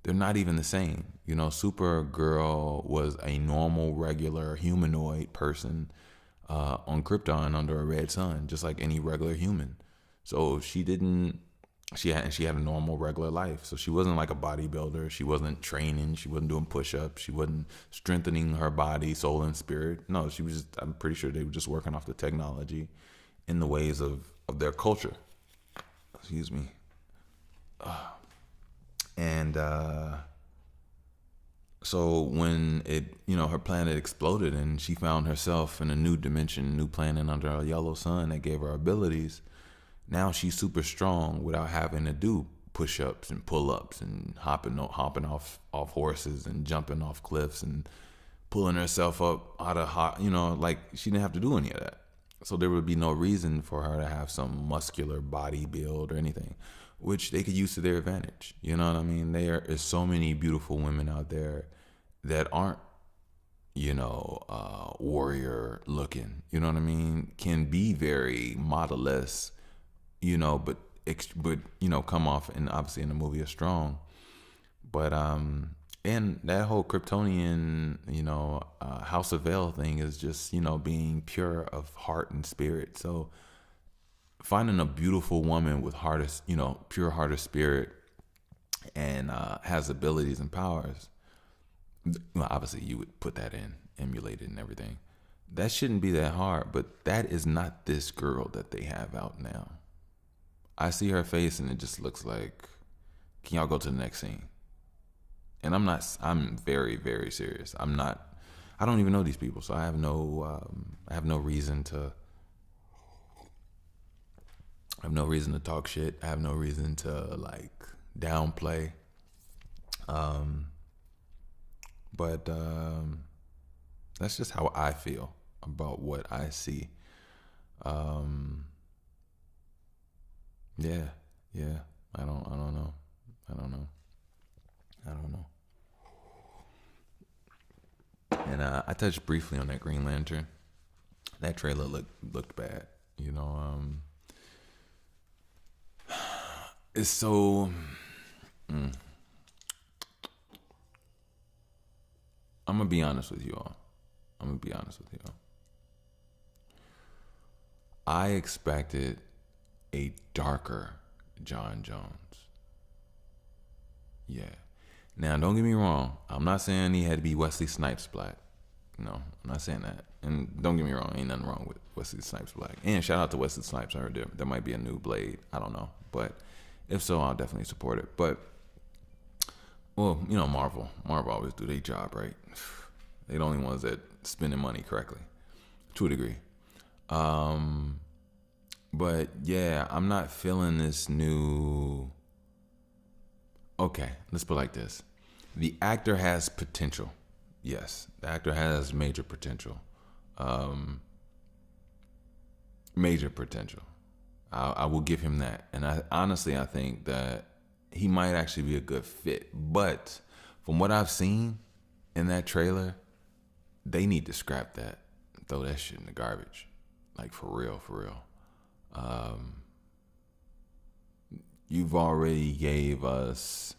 even the same. Supergirl was a normal, regular humanoid person on Krypton under a red sun, just like any regular human. So she had a normal, regular life. So she wasn't like a bodybuilder. She wasn't training. She wasn't doing push-ups. She wasn't strengthening her body, soul, and spirit. No, she was just, I'm pretty sure they were just working off the technology in the ways of their culture. Excuse me. And so when her planet exploded and she found herself in a new dimension, new planet under a yellow sun that gave her abilities, now she's super strong without having to do push-ups and pull-ups and hopping off horses and jumping off cliffs and pulling herself up out of like she didn't have to do any of that. So there would be no reason for her to have some muscular body build or anything, which they could use to their advantage. You know what I mean? There is so many beautiful women out there that aren't, warrior looking. You know what I mean? Can be very model-less, but come off and obviously in the movie are strong. But and that whole Kryptonian, House of Vale thing is just, being pure of heart and spirit. So finding a beautiful woman with pure heart of spirit and has abilities and powers, well, obviously you would put that in, emulate it and everything. That shouldn't be that hard, but that is not this girl that they have out now. I see her face and it just looks like, can y'all go to the next scene? And I'm very, very serious. I don't even know these people, so I have no reason to talk shit. I have no reason to like downplay. But that's just how I feel about what I see. Yeah. I don't know. And I touched briefly on that Green Lantern. That trailer looked bad. It's so. I'm gonna be honest with you all. I expected a darker John Jones. Yeah. Now, don't get me wrong. I'm not saying he had to be Wesley Snipes black. No, I'm not saying that. And don't get me wrong. Ain't nothing wrong with Wesley Snipes black. And shout out to Wesley Snipes. I heard there might be a new Blade. I don't know. But if so, I'll definitely support it. But, well, Marvel. Marvel always do their job, right? They're the only ones that spending money correctly, to a degree. But yeah, I'm not feeling this new. Okay, let's put it like this: the actor has potential. Yes, the actor has major potential. Um, Major potential. I will give him that. And I honestly, I think that he might actually be a good fit. But from what I've seen in that trailer, they need to scrap that, throw that shit in the garbage, like for real, for real. Um, you've already gave us,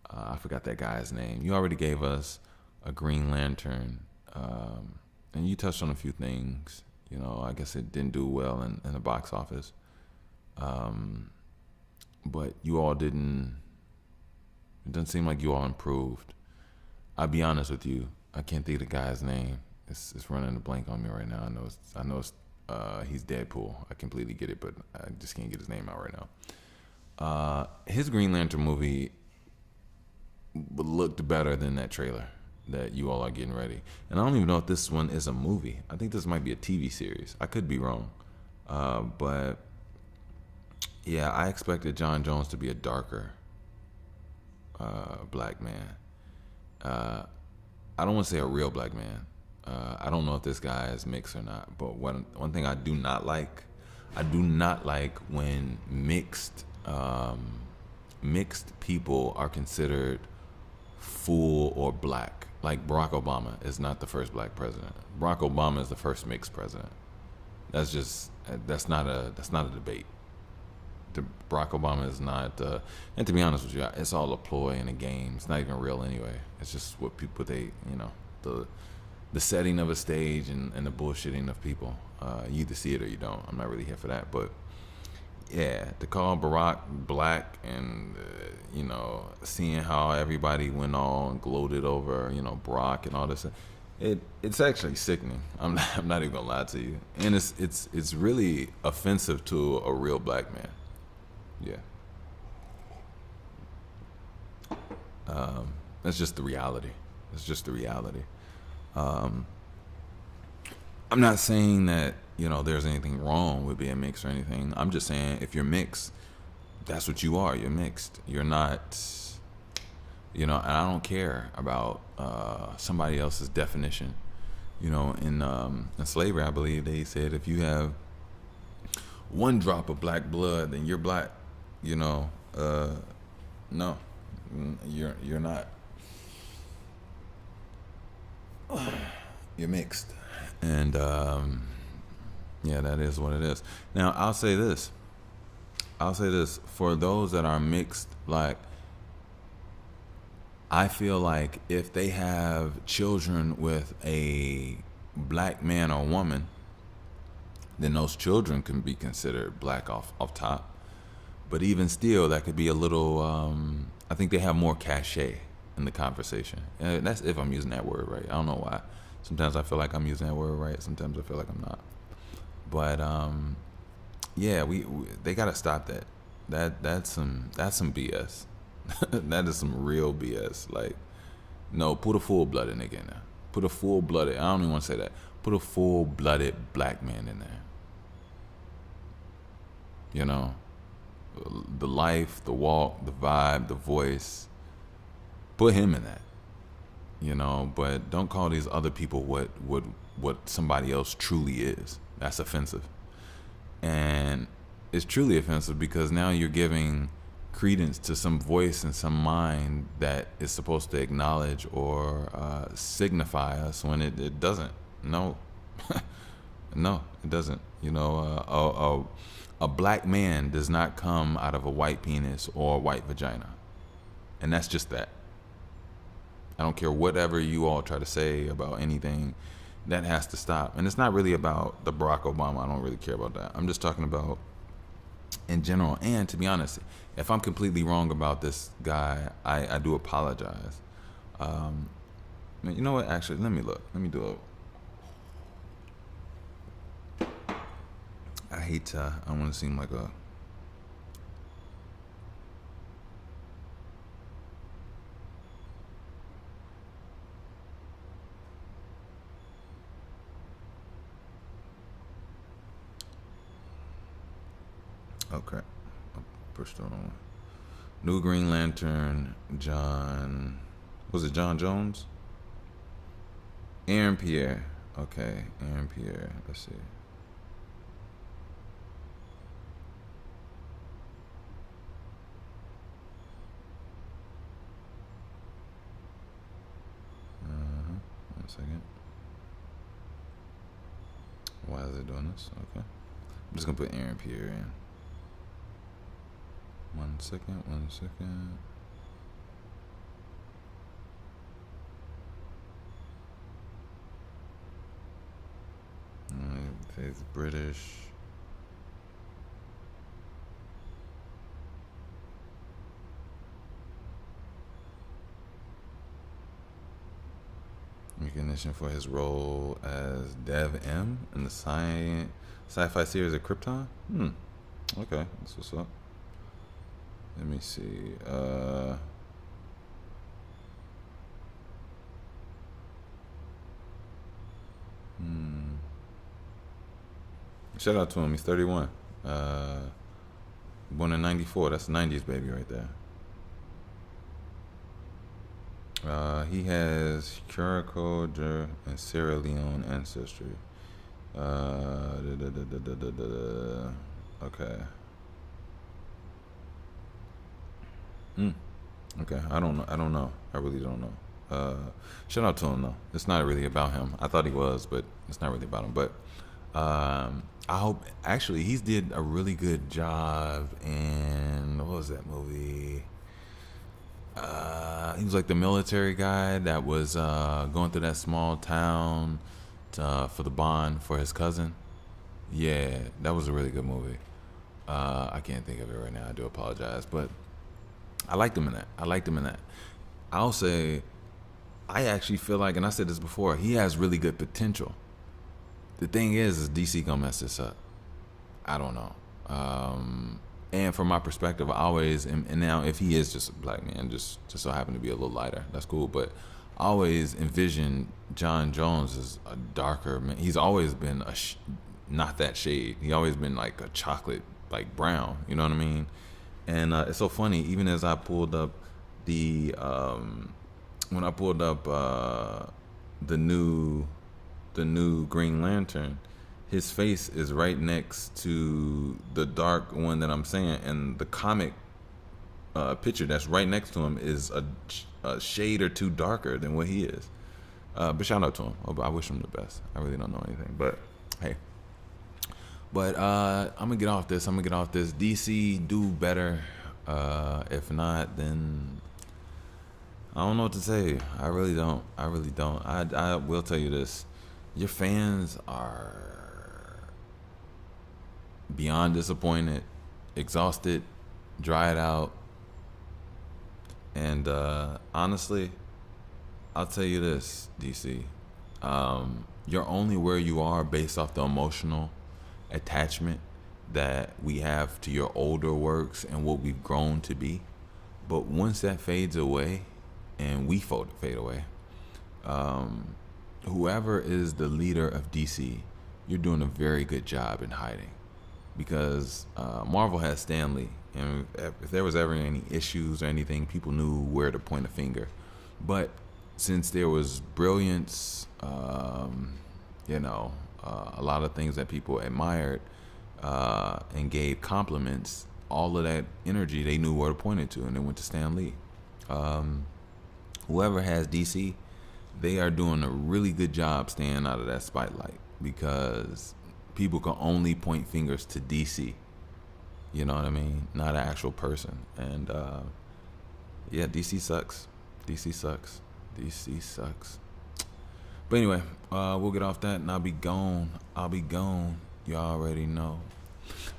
I forgot that guy's name. You already gave us a Green Lantern, and you touched on a few things. You know, I guess it didn't do well in the box office. But you all didn't. It doesn't seem like you all improved. I'll be honest with you. I can't think of the guy's name. It's running a blank on me right now. I know it's he's Deadpool. I completely get it, but I just can't get his name out right now. His Green Lantern movie looked better than that trailer that you all are getting ready. And I don't even know if this one is a movie. I think this might be a TV series. I could be wrong. But yeah, I expected John Jones to be a darker black man. I don't want to say a real black man. I don't know if this guy is mixed or not. But one thing I do not like when mixed people are considered full or black. Like Barack Obama is not the first black president. Barack Obama is the first mixed president. That's not a debate. Barack Obama is not, and to be honest with you, it's all a ploy and a game. It's not even real anyway. It's just what people the setting of a stage and the bullshitting of people. You either see it or you don't. I'm not really here for that, but yeah, to call Barack black and seeing how everybody went on and gloated over Barack and all this, it's actually sickening. I'm not even gonna lie to you, and it's really offensive to a real black man. Yeah. That's just the reality. It's just the reality. I'm not saying that there's anything wrong with being mixed or anything. I'm just saying if you're mixed, that's what you are. You're mixed. You're not. And I don't care about somebody else's definition. In slavery, I believe they said if you have one drop of black blood, then you're black. No, you're not. You're mixed, and yeah, that is what it is. Now, I'll say this for those that are mixed black. I feel like if they have children with a black man or woman, then those children can be considered black off top. But even still, that could be a little, I think they have more cachet in the conversation. And that's if I'm using that word right. I don't know why. Sometimes I feel like I'm using that word right. Sometimes I feel like I'm not. But yeah, they gotta stop that. That's some BS. That is some real BS. Like, no, put a full-blooded nigga in there. Put a full-blooded. I don't even want to say that. Put a full-blooded black man in there. The life, the walk, the vibe, the voice. Put him in that. But don't call these other people what somebody else truly is. That's offensive. And it's truly offensive because now you're giving credence to some voice and some mind that is supposed to acknowledge or signify us when it doesn't. No. No, it doesn't. A black man does not come out of a white penis or a white vagina. And that's just that. I don't care whatever you all try to say about anything. That has to stop. And it's not really about the Barack Obama. I don't really care about that. I'm just talking about in general. And to be honest, if I'm completely wrong about this guy, I do apologize. You know what? Actually, let me look. Let me do it. I want to seem like a. Okay. I'll push it on. New Green Lantern, was it John Jones? Aaron Pierre. Okay, Aaron Pierre. Let's see. One second. Why is it doing this? Okay. I'm just gonna put Aaron Pierre in. One second. One second. He's British. Recognition for his role as Dev M in the sci-fi series of Krypton. Okay, that's what's up. Let me see. Shout out to him. He's 31. Born in '94. That's a '90s baby right there. He has Curaçao and Sierra Leone ancestry. Okay. Okay. I don't know. I don't know. I really don't know. Shout out to him though. It's not really about him. I thought he was, but it's not really about him. But I hope actually he's did a really good job in what was that movie? He was like the military guy that was going through that small town for the bond for his cousin. Yeah, that was a really good movie. I can't think of it right now. I do apologize, but I liked him in that. I liked him in that. I'll say, I actually feel like, and I said this before, he has really good potential. The thing is DC gonna mess this up. I don't know. And from my perspective, I always, and now if he is just a black man, just so happen to be a little lighter, that's cool. But I always envision John Jones as a darker man. He's always been not that shade. He always been like a chocolate, like brown. You know what I mean? And it's so funny. Even as I pulled up the when I pulled up the new Green Lantern, his face is right next to the dark one that I'm saying, and the comic picture that's right next to him is a shade or two darker than what he is. But shout out to him. I wish him the best. I really don't know anything, but hey. But I'm gonna get off this. DC, do better. If not, then I don't know what to say. I really don't. I will tell you this. Your fans are beyond disappointed, exhausted, dried out. And honestly, I'll tell you this, DC. You're only where you are based off the emotional attachment that we have to your older works and what we've grown to be. But once that fades away and we fade away, whoever is the leader of DC, you're doing a very good job in hiding. Because Marvel has Stan Lee, and if there was ever any issues or anything, people knew where to point a finger. But since there was brilliance, a lot of things that people admired and gave compliments, all of that energy they knew where to point it to, and they went to Stan Lee. Whoever has DC, they are doing a really good job staying out of that spotlight, because people can only point fingers to DC. You know what I mean? Not an actual person. And yeah, DC sucks. DC sucks. But anyway, we'll get off that, and I'll be gone. You already know.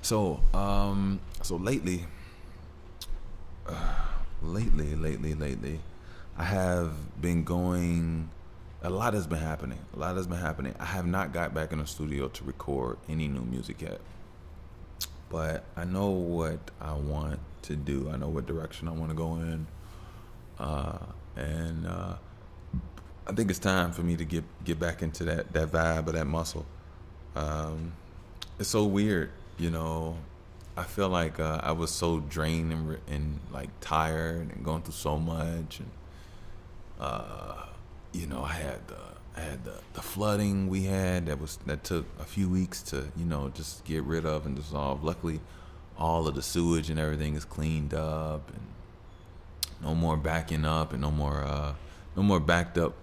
So lately, I have been going. A lot has been happening. I have not got back in the studio to record any new music yet. But I know what I want to do. I know what direction I want to go in. And I think it's time for me to get back into that vibe or that muscle. It's so weird, I feel like I was so drained and like tired and going through so much, and I had I had the flooding we had that took a few weeks to just get rid of and dissolve. Luckily, all of the sewage and everything is cleaned up, and no more backing up, and no more backed up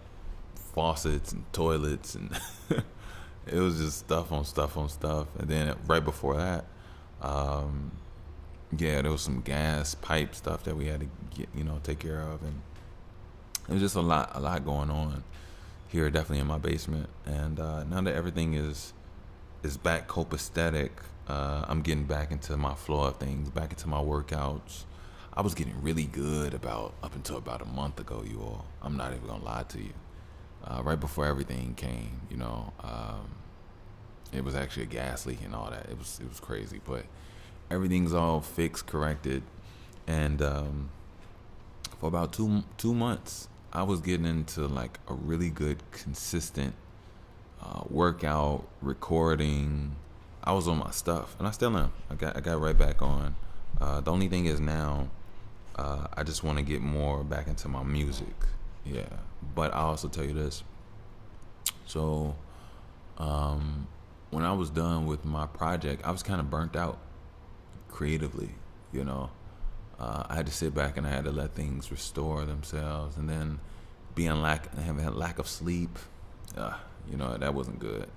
faucets and toilets, and it was just stuff on stuff on stuff. And then right before that, yeah, there was some gas pipe stuff that we had to get take care of, and it was just a lot going on here, definitely in my basement. And now that everything is back copacetic, I'm getting back into my flow of things, back into my workouts. I was getting really good up until about a month ago, you all. I'm not even gonna lie to you. Right before everything came, it was actually a gas leak and all that. It was crazy, but everything's all fixed, corrected, and for about two months, I was getting into like a really good, consistent workout, recording. I was on my stuff, and I still am. I got right back on. The only thing is now, I just want to get more back into my music. Yeah, but I'll also tell you this. So, when I was done with my project, I was kind of burnt out creatively. I had to sit back and I had to let things restore themselves, and then having a lack of sleep, that wasn't good.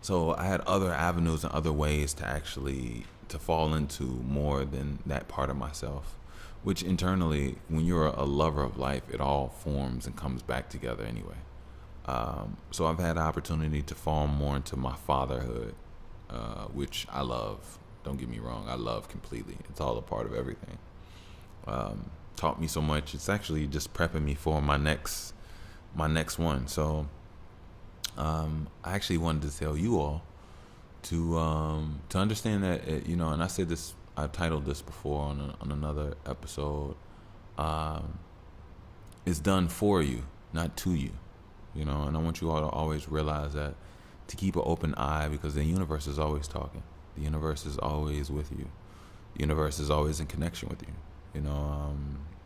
So I had other avenues and other ways to fall into more than that part of myself, which internally, when you're a lover of life, it all forms and comes back together anyway. So I've had the opportunity to fall more into my fatherhood, which I love. Don't get me wrong, I love completely. It's all a part of everything. Taught me so much. It's actually just prepping me for my next one. So I actually wanted to tell you all to understand that and I said this, I titled this before on another episode. It's done for you, not to you. And I want you all to always realize that, to keep an open eye, because the universe is always talking. The universe is always with you. The universe is always in connection with you.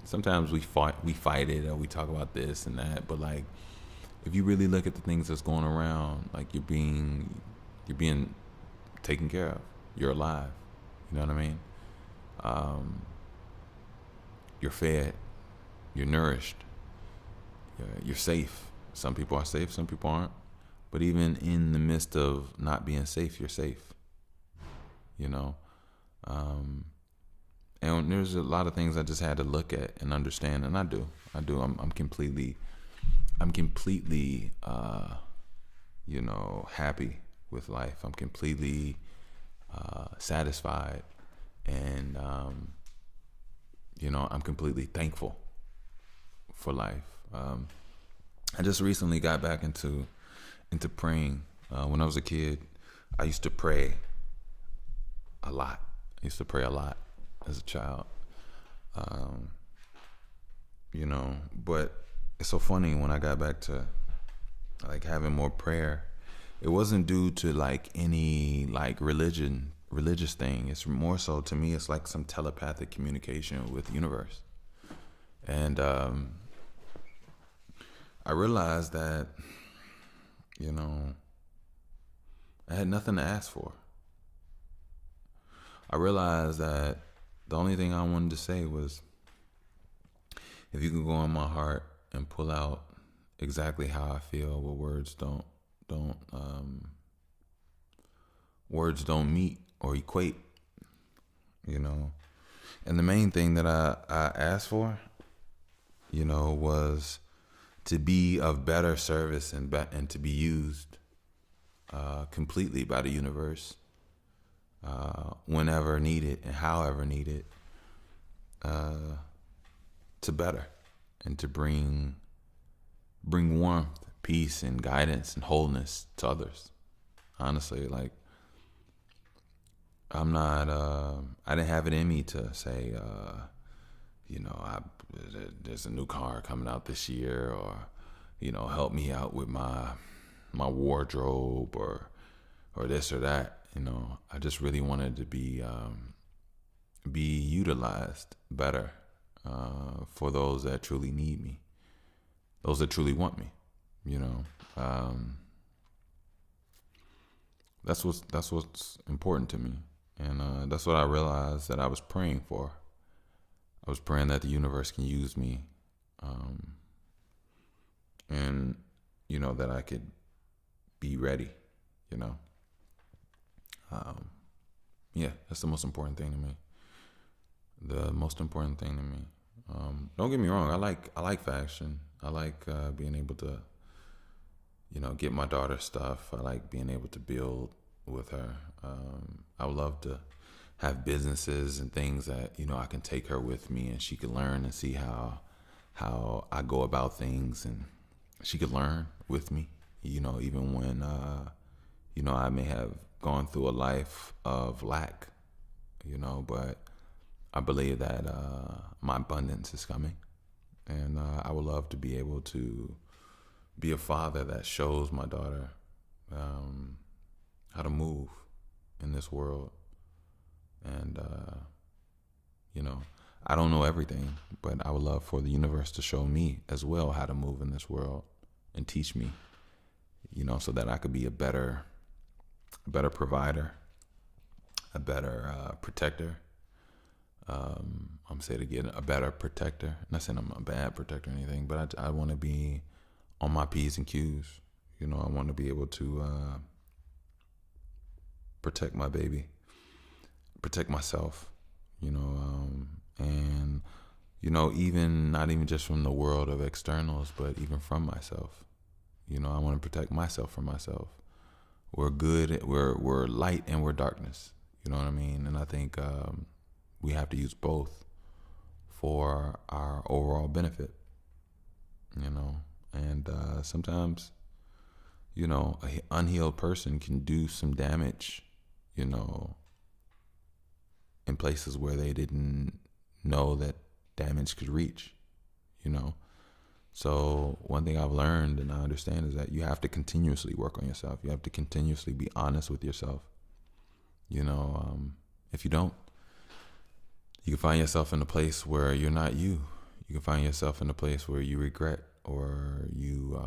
Sometimes we fight it, or we talk about this and that, but like, if you really look at the things that's going around, like, you're being taken care of. You're alive. You know what I mean? You're fed. You're nourished. You're safe. Some people are safe, some people aren't. But even in the midst of not being safe, you're safe. And there's a lot of things I just had to look at and understand, and I do. I'm completely, happy with life. I'm completely satisfied, and I'm completely thankful for life. I just recently got back into praying. When I was a kid, I used to pray a lot. As a child. But it's so funny, when I got back to like having more prayer, it wasn't due to like any like religious thing. It's more so, to me, it's like some telepathic communication with the universe. And I realized that, I had nothing to ask for. I realized that the only thing I wanted to say was, if you can go in my heart and pull out exactly how I feel, well, words don't meet or equate, And the main thing that I asked for, was to be of better service and to be used completely by the universe, whenever needed and however needed, to better and to bring warmth, peace, and guidance and wholeness to others. Honestly, like, I'm not, I didn't have it in me to say, there's a new car coming out this year, or, help me out with my wardrobe, or this or that. I just really wanted to be utilized better for those that truly need me, those that truly want me. You know, that's what's important to me, and that's what I realized that I was praying for. I was praying that the universe can use me, um, and that I could be ready. You know, um, yeah, that's the most important thing to me. The most important thing to me. Don't get me wrong. I like fashion. I like being able to get my daughter stuff. I like being able to build with her. I would love to have businesses and things that I can take her with me, and she could learn and see how I go about things, and she could learn with me. Even when I may have gone through a life of lack. But I believe that my abundance is coming, and I would love to be able to be a father that shows my daughter how to move in this world. And I don't know everything, but I would love for the universe to show me as well how to move in this world and teach me, so that I could be a better provider, a better protector. I'm saying again, a better protector. I'm not saying I'm a bad protector or anything, but I want to be on my P's and Q's. I want to be able to protect my baby, protect myself, and even not even just from the world of externals, but even from myself. I want to protect myself from myself. We're good, we're light, and we're darkness. You know what I mean? And I think we have to use both for our overall benefit. And sometimes, an unhealed person can do some damage, in places where they didn't know that damage could reach, So one thing I've learned and I understand is that you have to continuously work on yourself. You have to continuously be honest with yourself. If you don't, you can find yourself in a place where you're not you. You can find yourself in a place where you regret, or you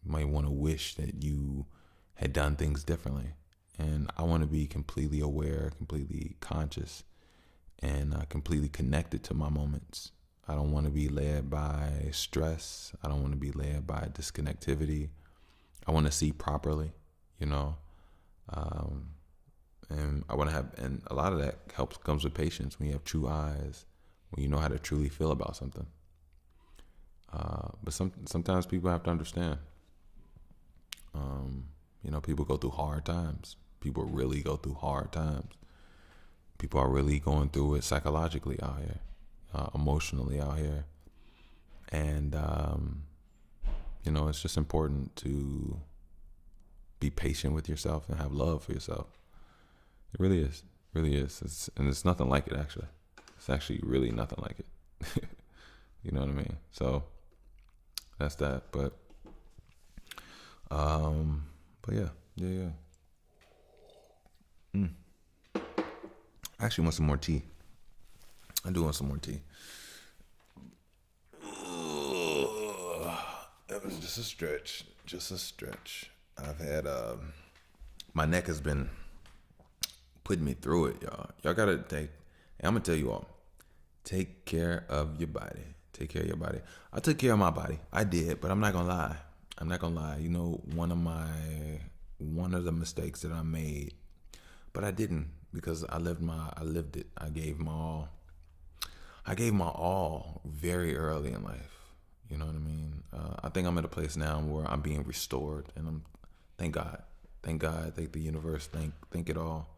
might want to wish that you had done things differently. And I want to be completely aware, completely conscious, and completely connected to my moments. I don't want to be led by stress. I don't want to be led by disconnectivity. I want to see properly, and I want to have, and a lot of that comes with patience. When you have true eyes, when you know how to truly feel about something. But sometimes people have to understand. People go through hard times. People really go through hard times. People are really going through it psychologically out here, emotionally out here. And, it's just important to be patient with yourself and have love for yourself. It really is. Really is. It's nothing like it, actually. It's actually really nothing like it. You know what I mean? So that's that. But yeah. I actually want some more tea. I do want some more tea. It was just a stretch. I've had my neck has been putting me through it, y'all. Y'all gotta I'm gonna tell you all, take care of your body. Take care of your body. I took care of my body. I did, but I'm not gonna lie. One of the mistakes that I made, but I didn't, because I lived it. I gave my all very early in life. You know what I mean? I think I'm at a place now where I'm being restored, and thank God, thank the universe, thank it all.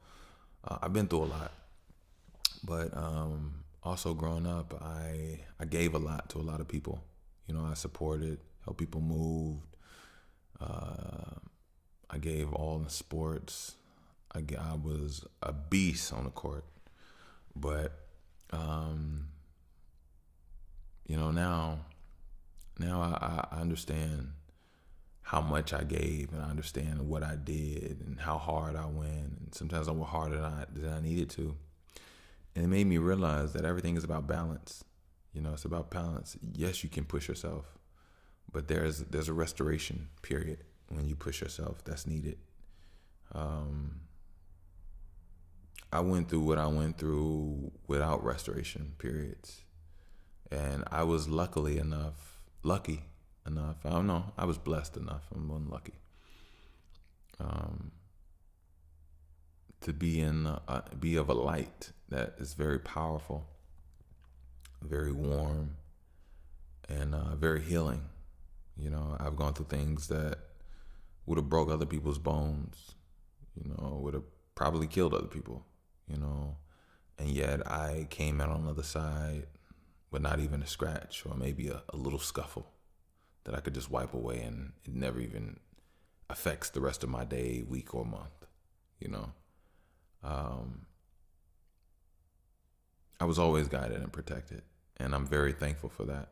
I've been through a lot, but also growing up, I gave a lot to a lot of people. I supported, helped people move. I gave all in sports. I was a beast on the court, but now I understand how much I gave, and I understand what I did and how hard I went. And sometimes I went harder than I needed to. And it made me realize that everything is about balance. It's about balance. Yes, you can push yourself, But there's a restoration period when you push yourself. That's needed. Um, I went through what I went through without restoration periods, and I was lucky enough. I don't know. I was blessed enough. I wasn't lucky. Um, to be of a light that is very powerful, very warm, and very healing. I've gone through things that would have broke other people's bones. Would have probably killed other people. And yet I came out on the other side with not even a scratch or maybe a little scuffle that I could just wipe away, and it never even affects the rest of my day, week, or month. You know, I was always guided and protected, and I'm very thankful for that.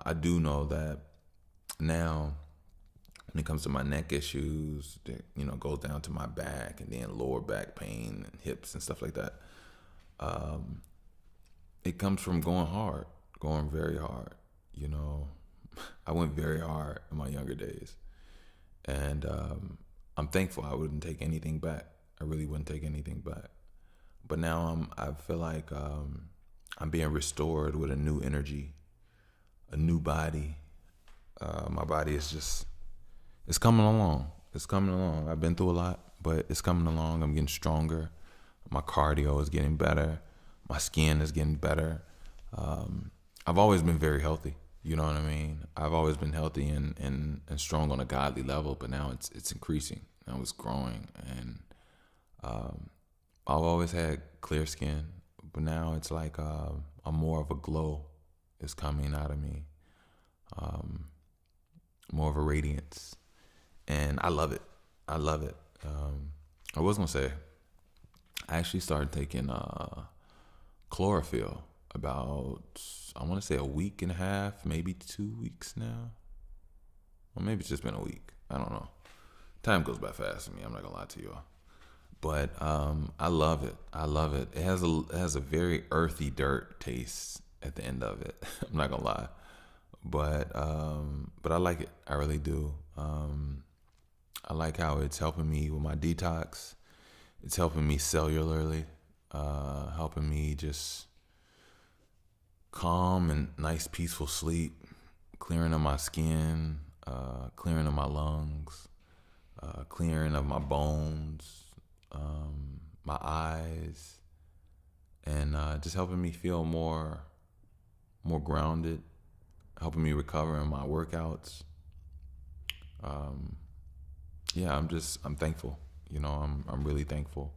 I do know that now, when it comes to my neck issues, goes down to my back and then lower back pain and hips and stuff like that. It comes from going very hard. I went very hard in my younger days, and I'm thankful. I wouldn't take anything back. I really wouldn't take anything back. But now I feel like I'm being restored with a new energy, a new body. My body is it's coming along. It's coming along. I've been through a lot, but it's coming along. I'm getting stronger. My cardio is getting better. My skin is getting better. I've always been very healthy. You know what I mean? I've always been healthy and strong on a godly level, but now it's increasing. Now it's growing, and I've always had clear skin, but now it's like a more of a glow is coming out of me, more of a radiance, and I love it. I love it. I was gonna say, I actually started taking chlorophyll about, I want to say, a week and a half, maybe 2 weeks now. Or maybe it's just been a week. I don't know. Time goes by fast for me. I'm not gonna lie to you all. But I love it. I love it. It has a very earthy dirt taste at the end of it. I'm not gonna lie. But I like it. I really do. I like how it's helping me with my detox. It's helping me cellularly, helping me just calm and nice, peaceful sleep, clearing of my skin, clearing of my lungs, clearing of my bones, my eyes, and just helping me feel more grounded, helping me recover in my workouts. Yeah, I'm thankful. I'm really thankful,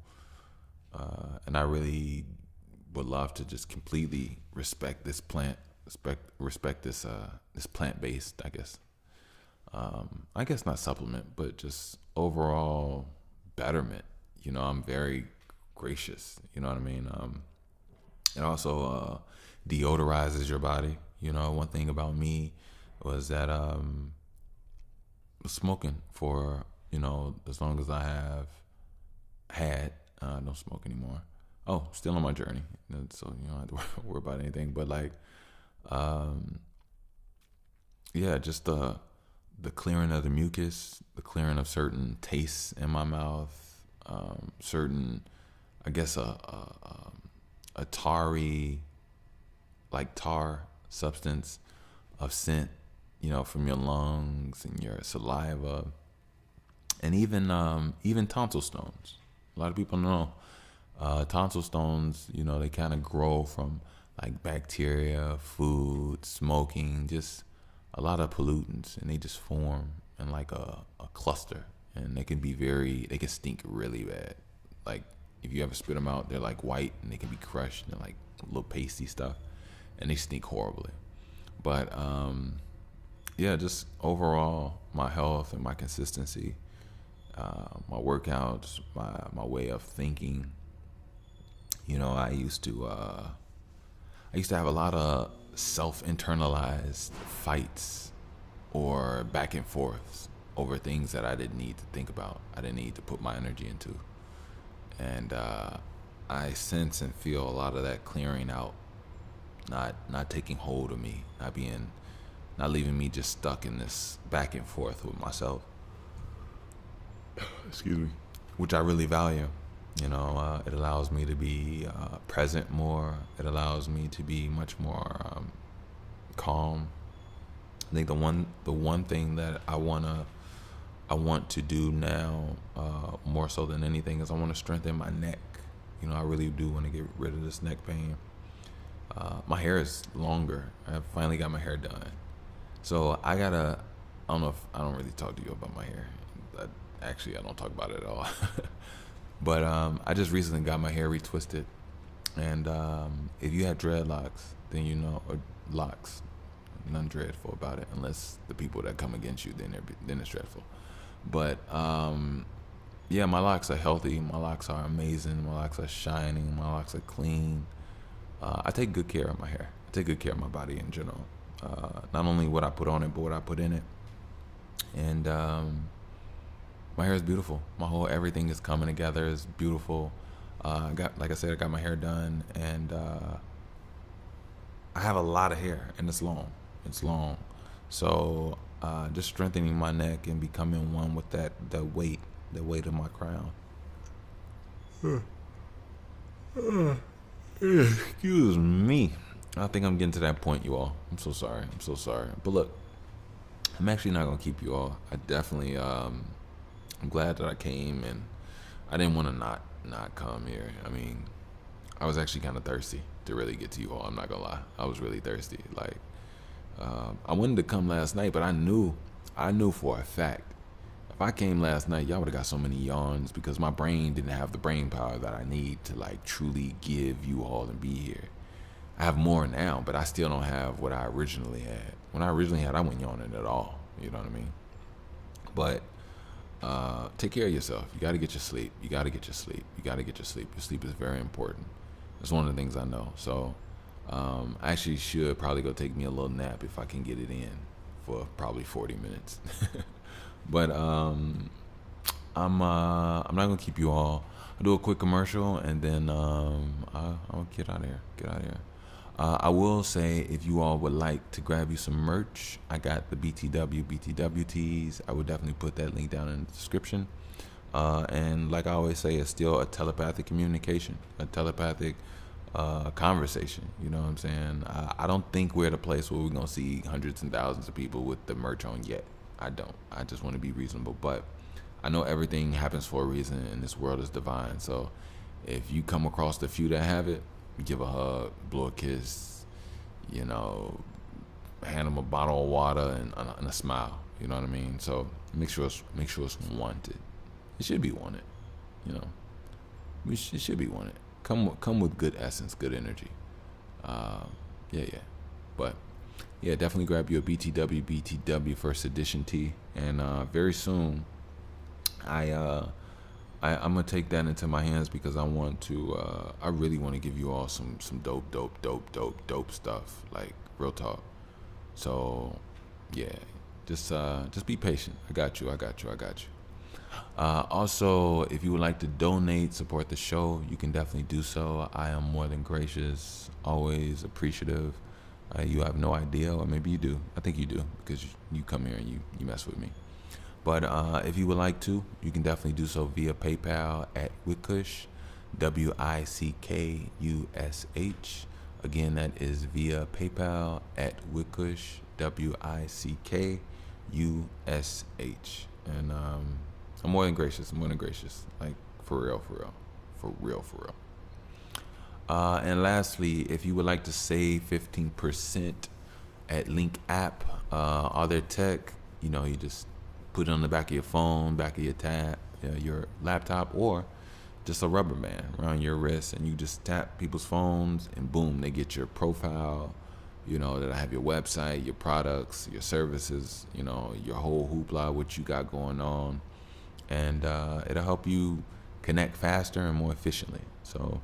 and I really would love to just completely respect this plant, respect this plant based, I guess. I guess not supplement, but just overall betterment. I'm very gracious. You know what I mean? It also deodorizes your body. One thing about me was that smoking for as long as I have had. I don't smoke anymore. Oh, still on my journey, so you don't have to worry about anything. But yeah, just the clearing of the mucus, the clearing of certain tastes in my mouth, certain, I guess, a tarry, like tar substance of scent, from your lungs and your saliva, and even tonsil stones. A lot of people know tonsil stones. They kind of grow from like bacteria, food, smoking, just a lot of pollutants, and they just form in like a cluster, and they can stink really bad. Like if you ever spit them out, they're like white, and they can be crushed and like little pasty stuff, and they stink horribly. But yeah, just overall, my health and my consistency, my workouts, my way of thinking. I used to have a lot of self-internalized fights or back and forths over things that I didn't need to think about. I didn't need to put my energy into, and I sense and feel a lot of that clearing out, not taking hold of me, not being not leaving me just stuck in this back and forth with myself. Excuse me. Which I really value. It allows me to be present more. It allows me to be much more calm. I think the one thing that I want to do now, more so than anything, is I want to strengthen my neck. I really do want to get rid of this neck pain. My hair is longer. I finally got my hair done. So I don't know if I don't really talk to you about my hair. Actually, I don't talk about it at all. But I just recently got my hair retwisted. And if you have dreadlocks, then or locks, nothing dreadful about it, unless the people that come against you, then it's dreadful. But yeah, my locks are healthy. My locks are amazing. My locks are shining. My locks are clean. I take good care of my hair. I take good care of my body in general. Not only what I put on it, but what I put in it. And my hair is beautiful. Everything is coming together. It's beautiful. I got my hair done, and I have a lot of hair, and it's long. It's long. So just strengthening my neck and becoming one with the weight of my crown. Excuse me. I think I'm getting to that point, you all. I'm so sorry. But look, I'm actually not gonna keep you all. I definitely I'm glad that I came, and I didn't want to not come here. I mean, I was actually kind of thirsty to really get to you all. I'm not gonna lie. I was really thirsty. Like, I wanted to come last night, but I knew for a fact, if I came last night, y'all would have got so many yawns, because my brain didn't have the brain power that I need to like truly give you all and be here. I have more now, but I still don't have what I originally had. When I originally had, I wasn't yawning at all. You know what I mean? But take care of yourself. You got to get your sleep. Your sleep is very important. That's one of the things I know. So I actually should probably go take me a little nap if I can get it in for probably 40 minutes. But I'm not gonna keep you all. I'll do a quick commercial, and then I'll get out of here. I will say, if you all would like to grab you some merch, I got the BTW tees. I would definitely put that link down in the description. And like I always say, it's still a telepathic communication, a telepathic conversation. You know what I'm saying? I don't think we're at a place where we're gonna see hundreds and thousands of people with the merch on yet. I don't. I just want to be reasonable, but I know everything happens for a reason, and this world is divine. So if you come across the few that have it, give a hug, blow a kiss, hand them a bottle of water and a smile. You know what I mean? So make sure it's wanted. It should be wanted. It should be wanted. Come with good essence, good energy. Yeah. But yeah, definitely grab you a BTW first edition tee, and very soon, I'm gonna take that into my hands, because I want to. I really want to give you all some dope stuff, like real talk. So yeah, just be patient. I got you. Also, if you would like to donate, support the show, you can definitely do so. I am more than gracious, always appreciative. You have no idea, or maybe you do. I think you do, because you come here and you mess with me. But if you would like to, you can definitely do so via PayPal at Wickush, WICKUSH. Again, that is via PayPal at Wickush, WICKUSH. And I'm more than gracious. Like, for real. And lastly, if you would like to save 15% at Link app, all their tech, you just put it on the back of your phone, back of your tab, your laptop, or just a rubber band around your wrist, and you just tap people's phones, and boom, they get your profile. That I have your website, your products, your services, your whole hoopla, what you got going on, and it'll help you connect faster and more efficiently. So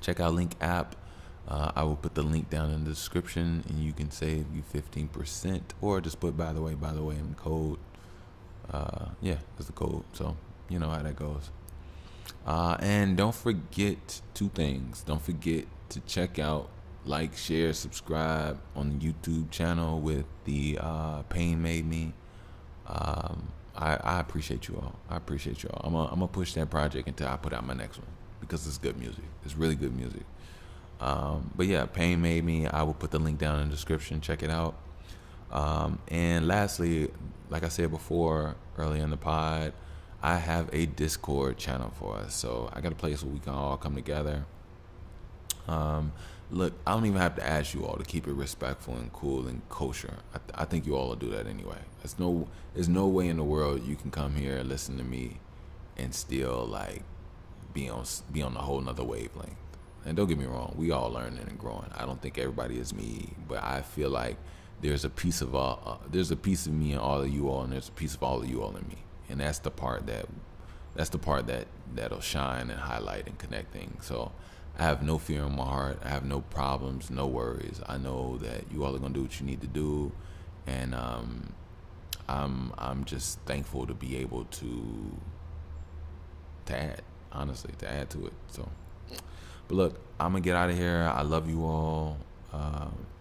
check out Link app. I will put the link down in the description, and you can save you 15%, or just put by the way in the code. Yeah, that's the code. So you know how that goes. And don't forget two things. Don't forget to check out like, share, subscribe on the YouTube channel with the Pain Made Me. I appreciate you all. I appreciate you all. I'm gonna push that project until I put out my next one because it's good music. It's really good music. But yeah, Pain Made Me. I will put the link down in the description. Check it out. And lastly, like I said before, earlier in the pod, I have a Discord channel for us. So I got a place where we can all come together. Look, I don't even have to ask you all to keep it respectful and cool and kosher. I think you all will do that anyway. There's no way in the world you can come here and listen to me and still like be on a whole nother wavelength. And don't get me wrong, we all learning and growing. I don't think everybody is me, but I feel like there's a piece of me in all of you all, and there's a piece of all of you all in me, and that's the part that'll shine and highlight and connect things. So I have no fear in my heart. I have no problems, no worries. I know that you all are gonna do what you need to do, and I'm just thankful to be able to add to it. So, but look, I'm gonna get out of here. I love you all.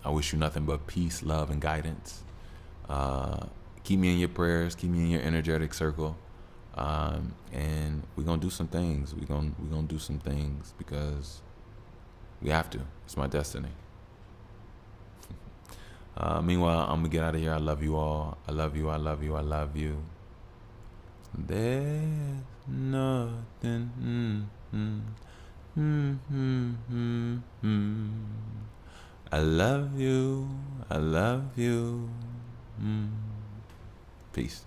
I wish you nothing but peace, love, and guidance. Keep me in your prayers. Keep me in your energetic circle. And we're gonna do some things. We're gonna do some things because we have to. It's my destiny. Meanwhile, I'm gonna get out of here. I love you all. I love you. I love you. I love you. There's nothing. I love you. I love you. Peace.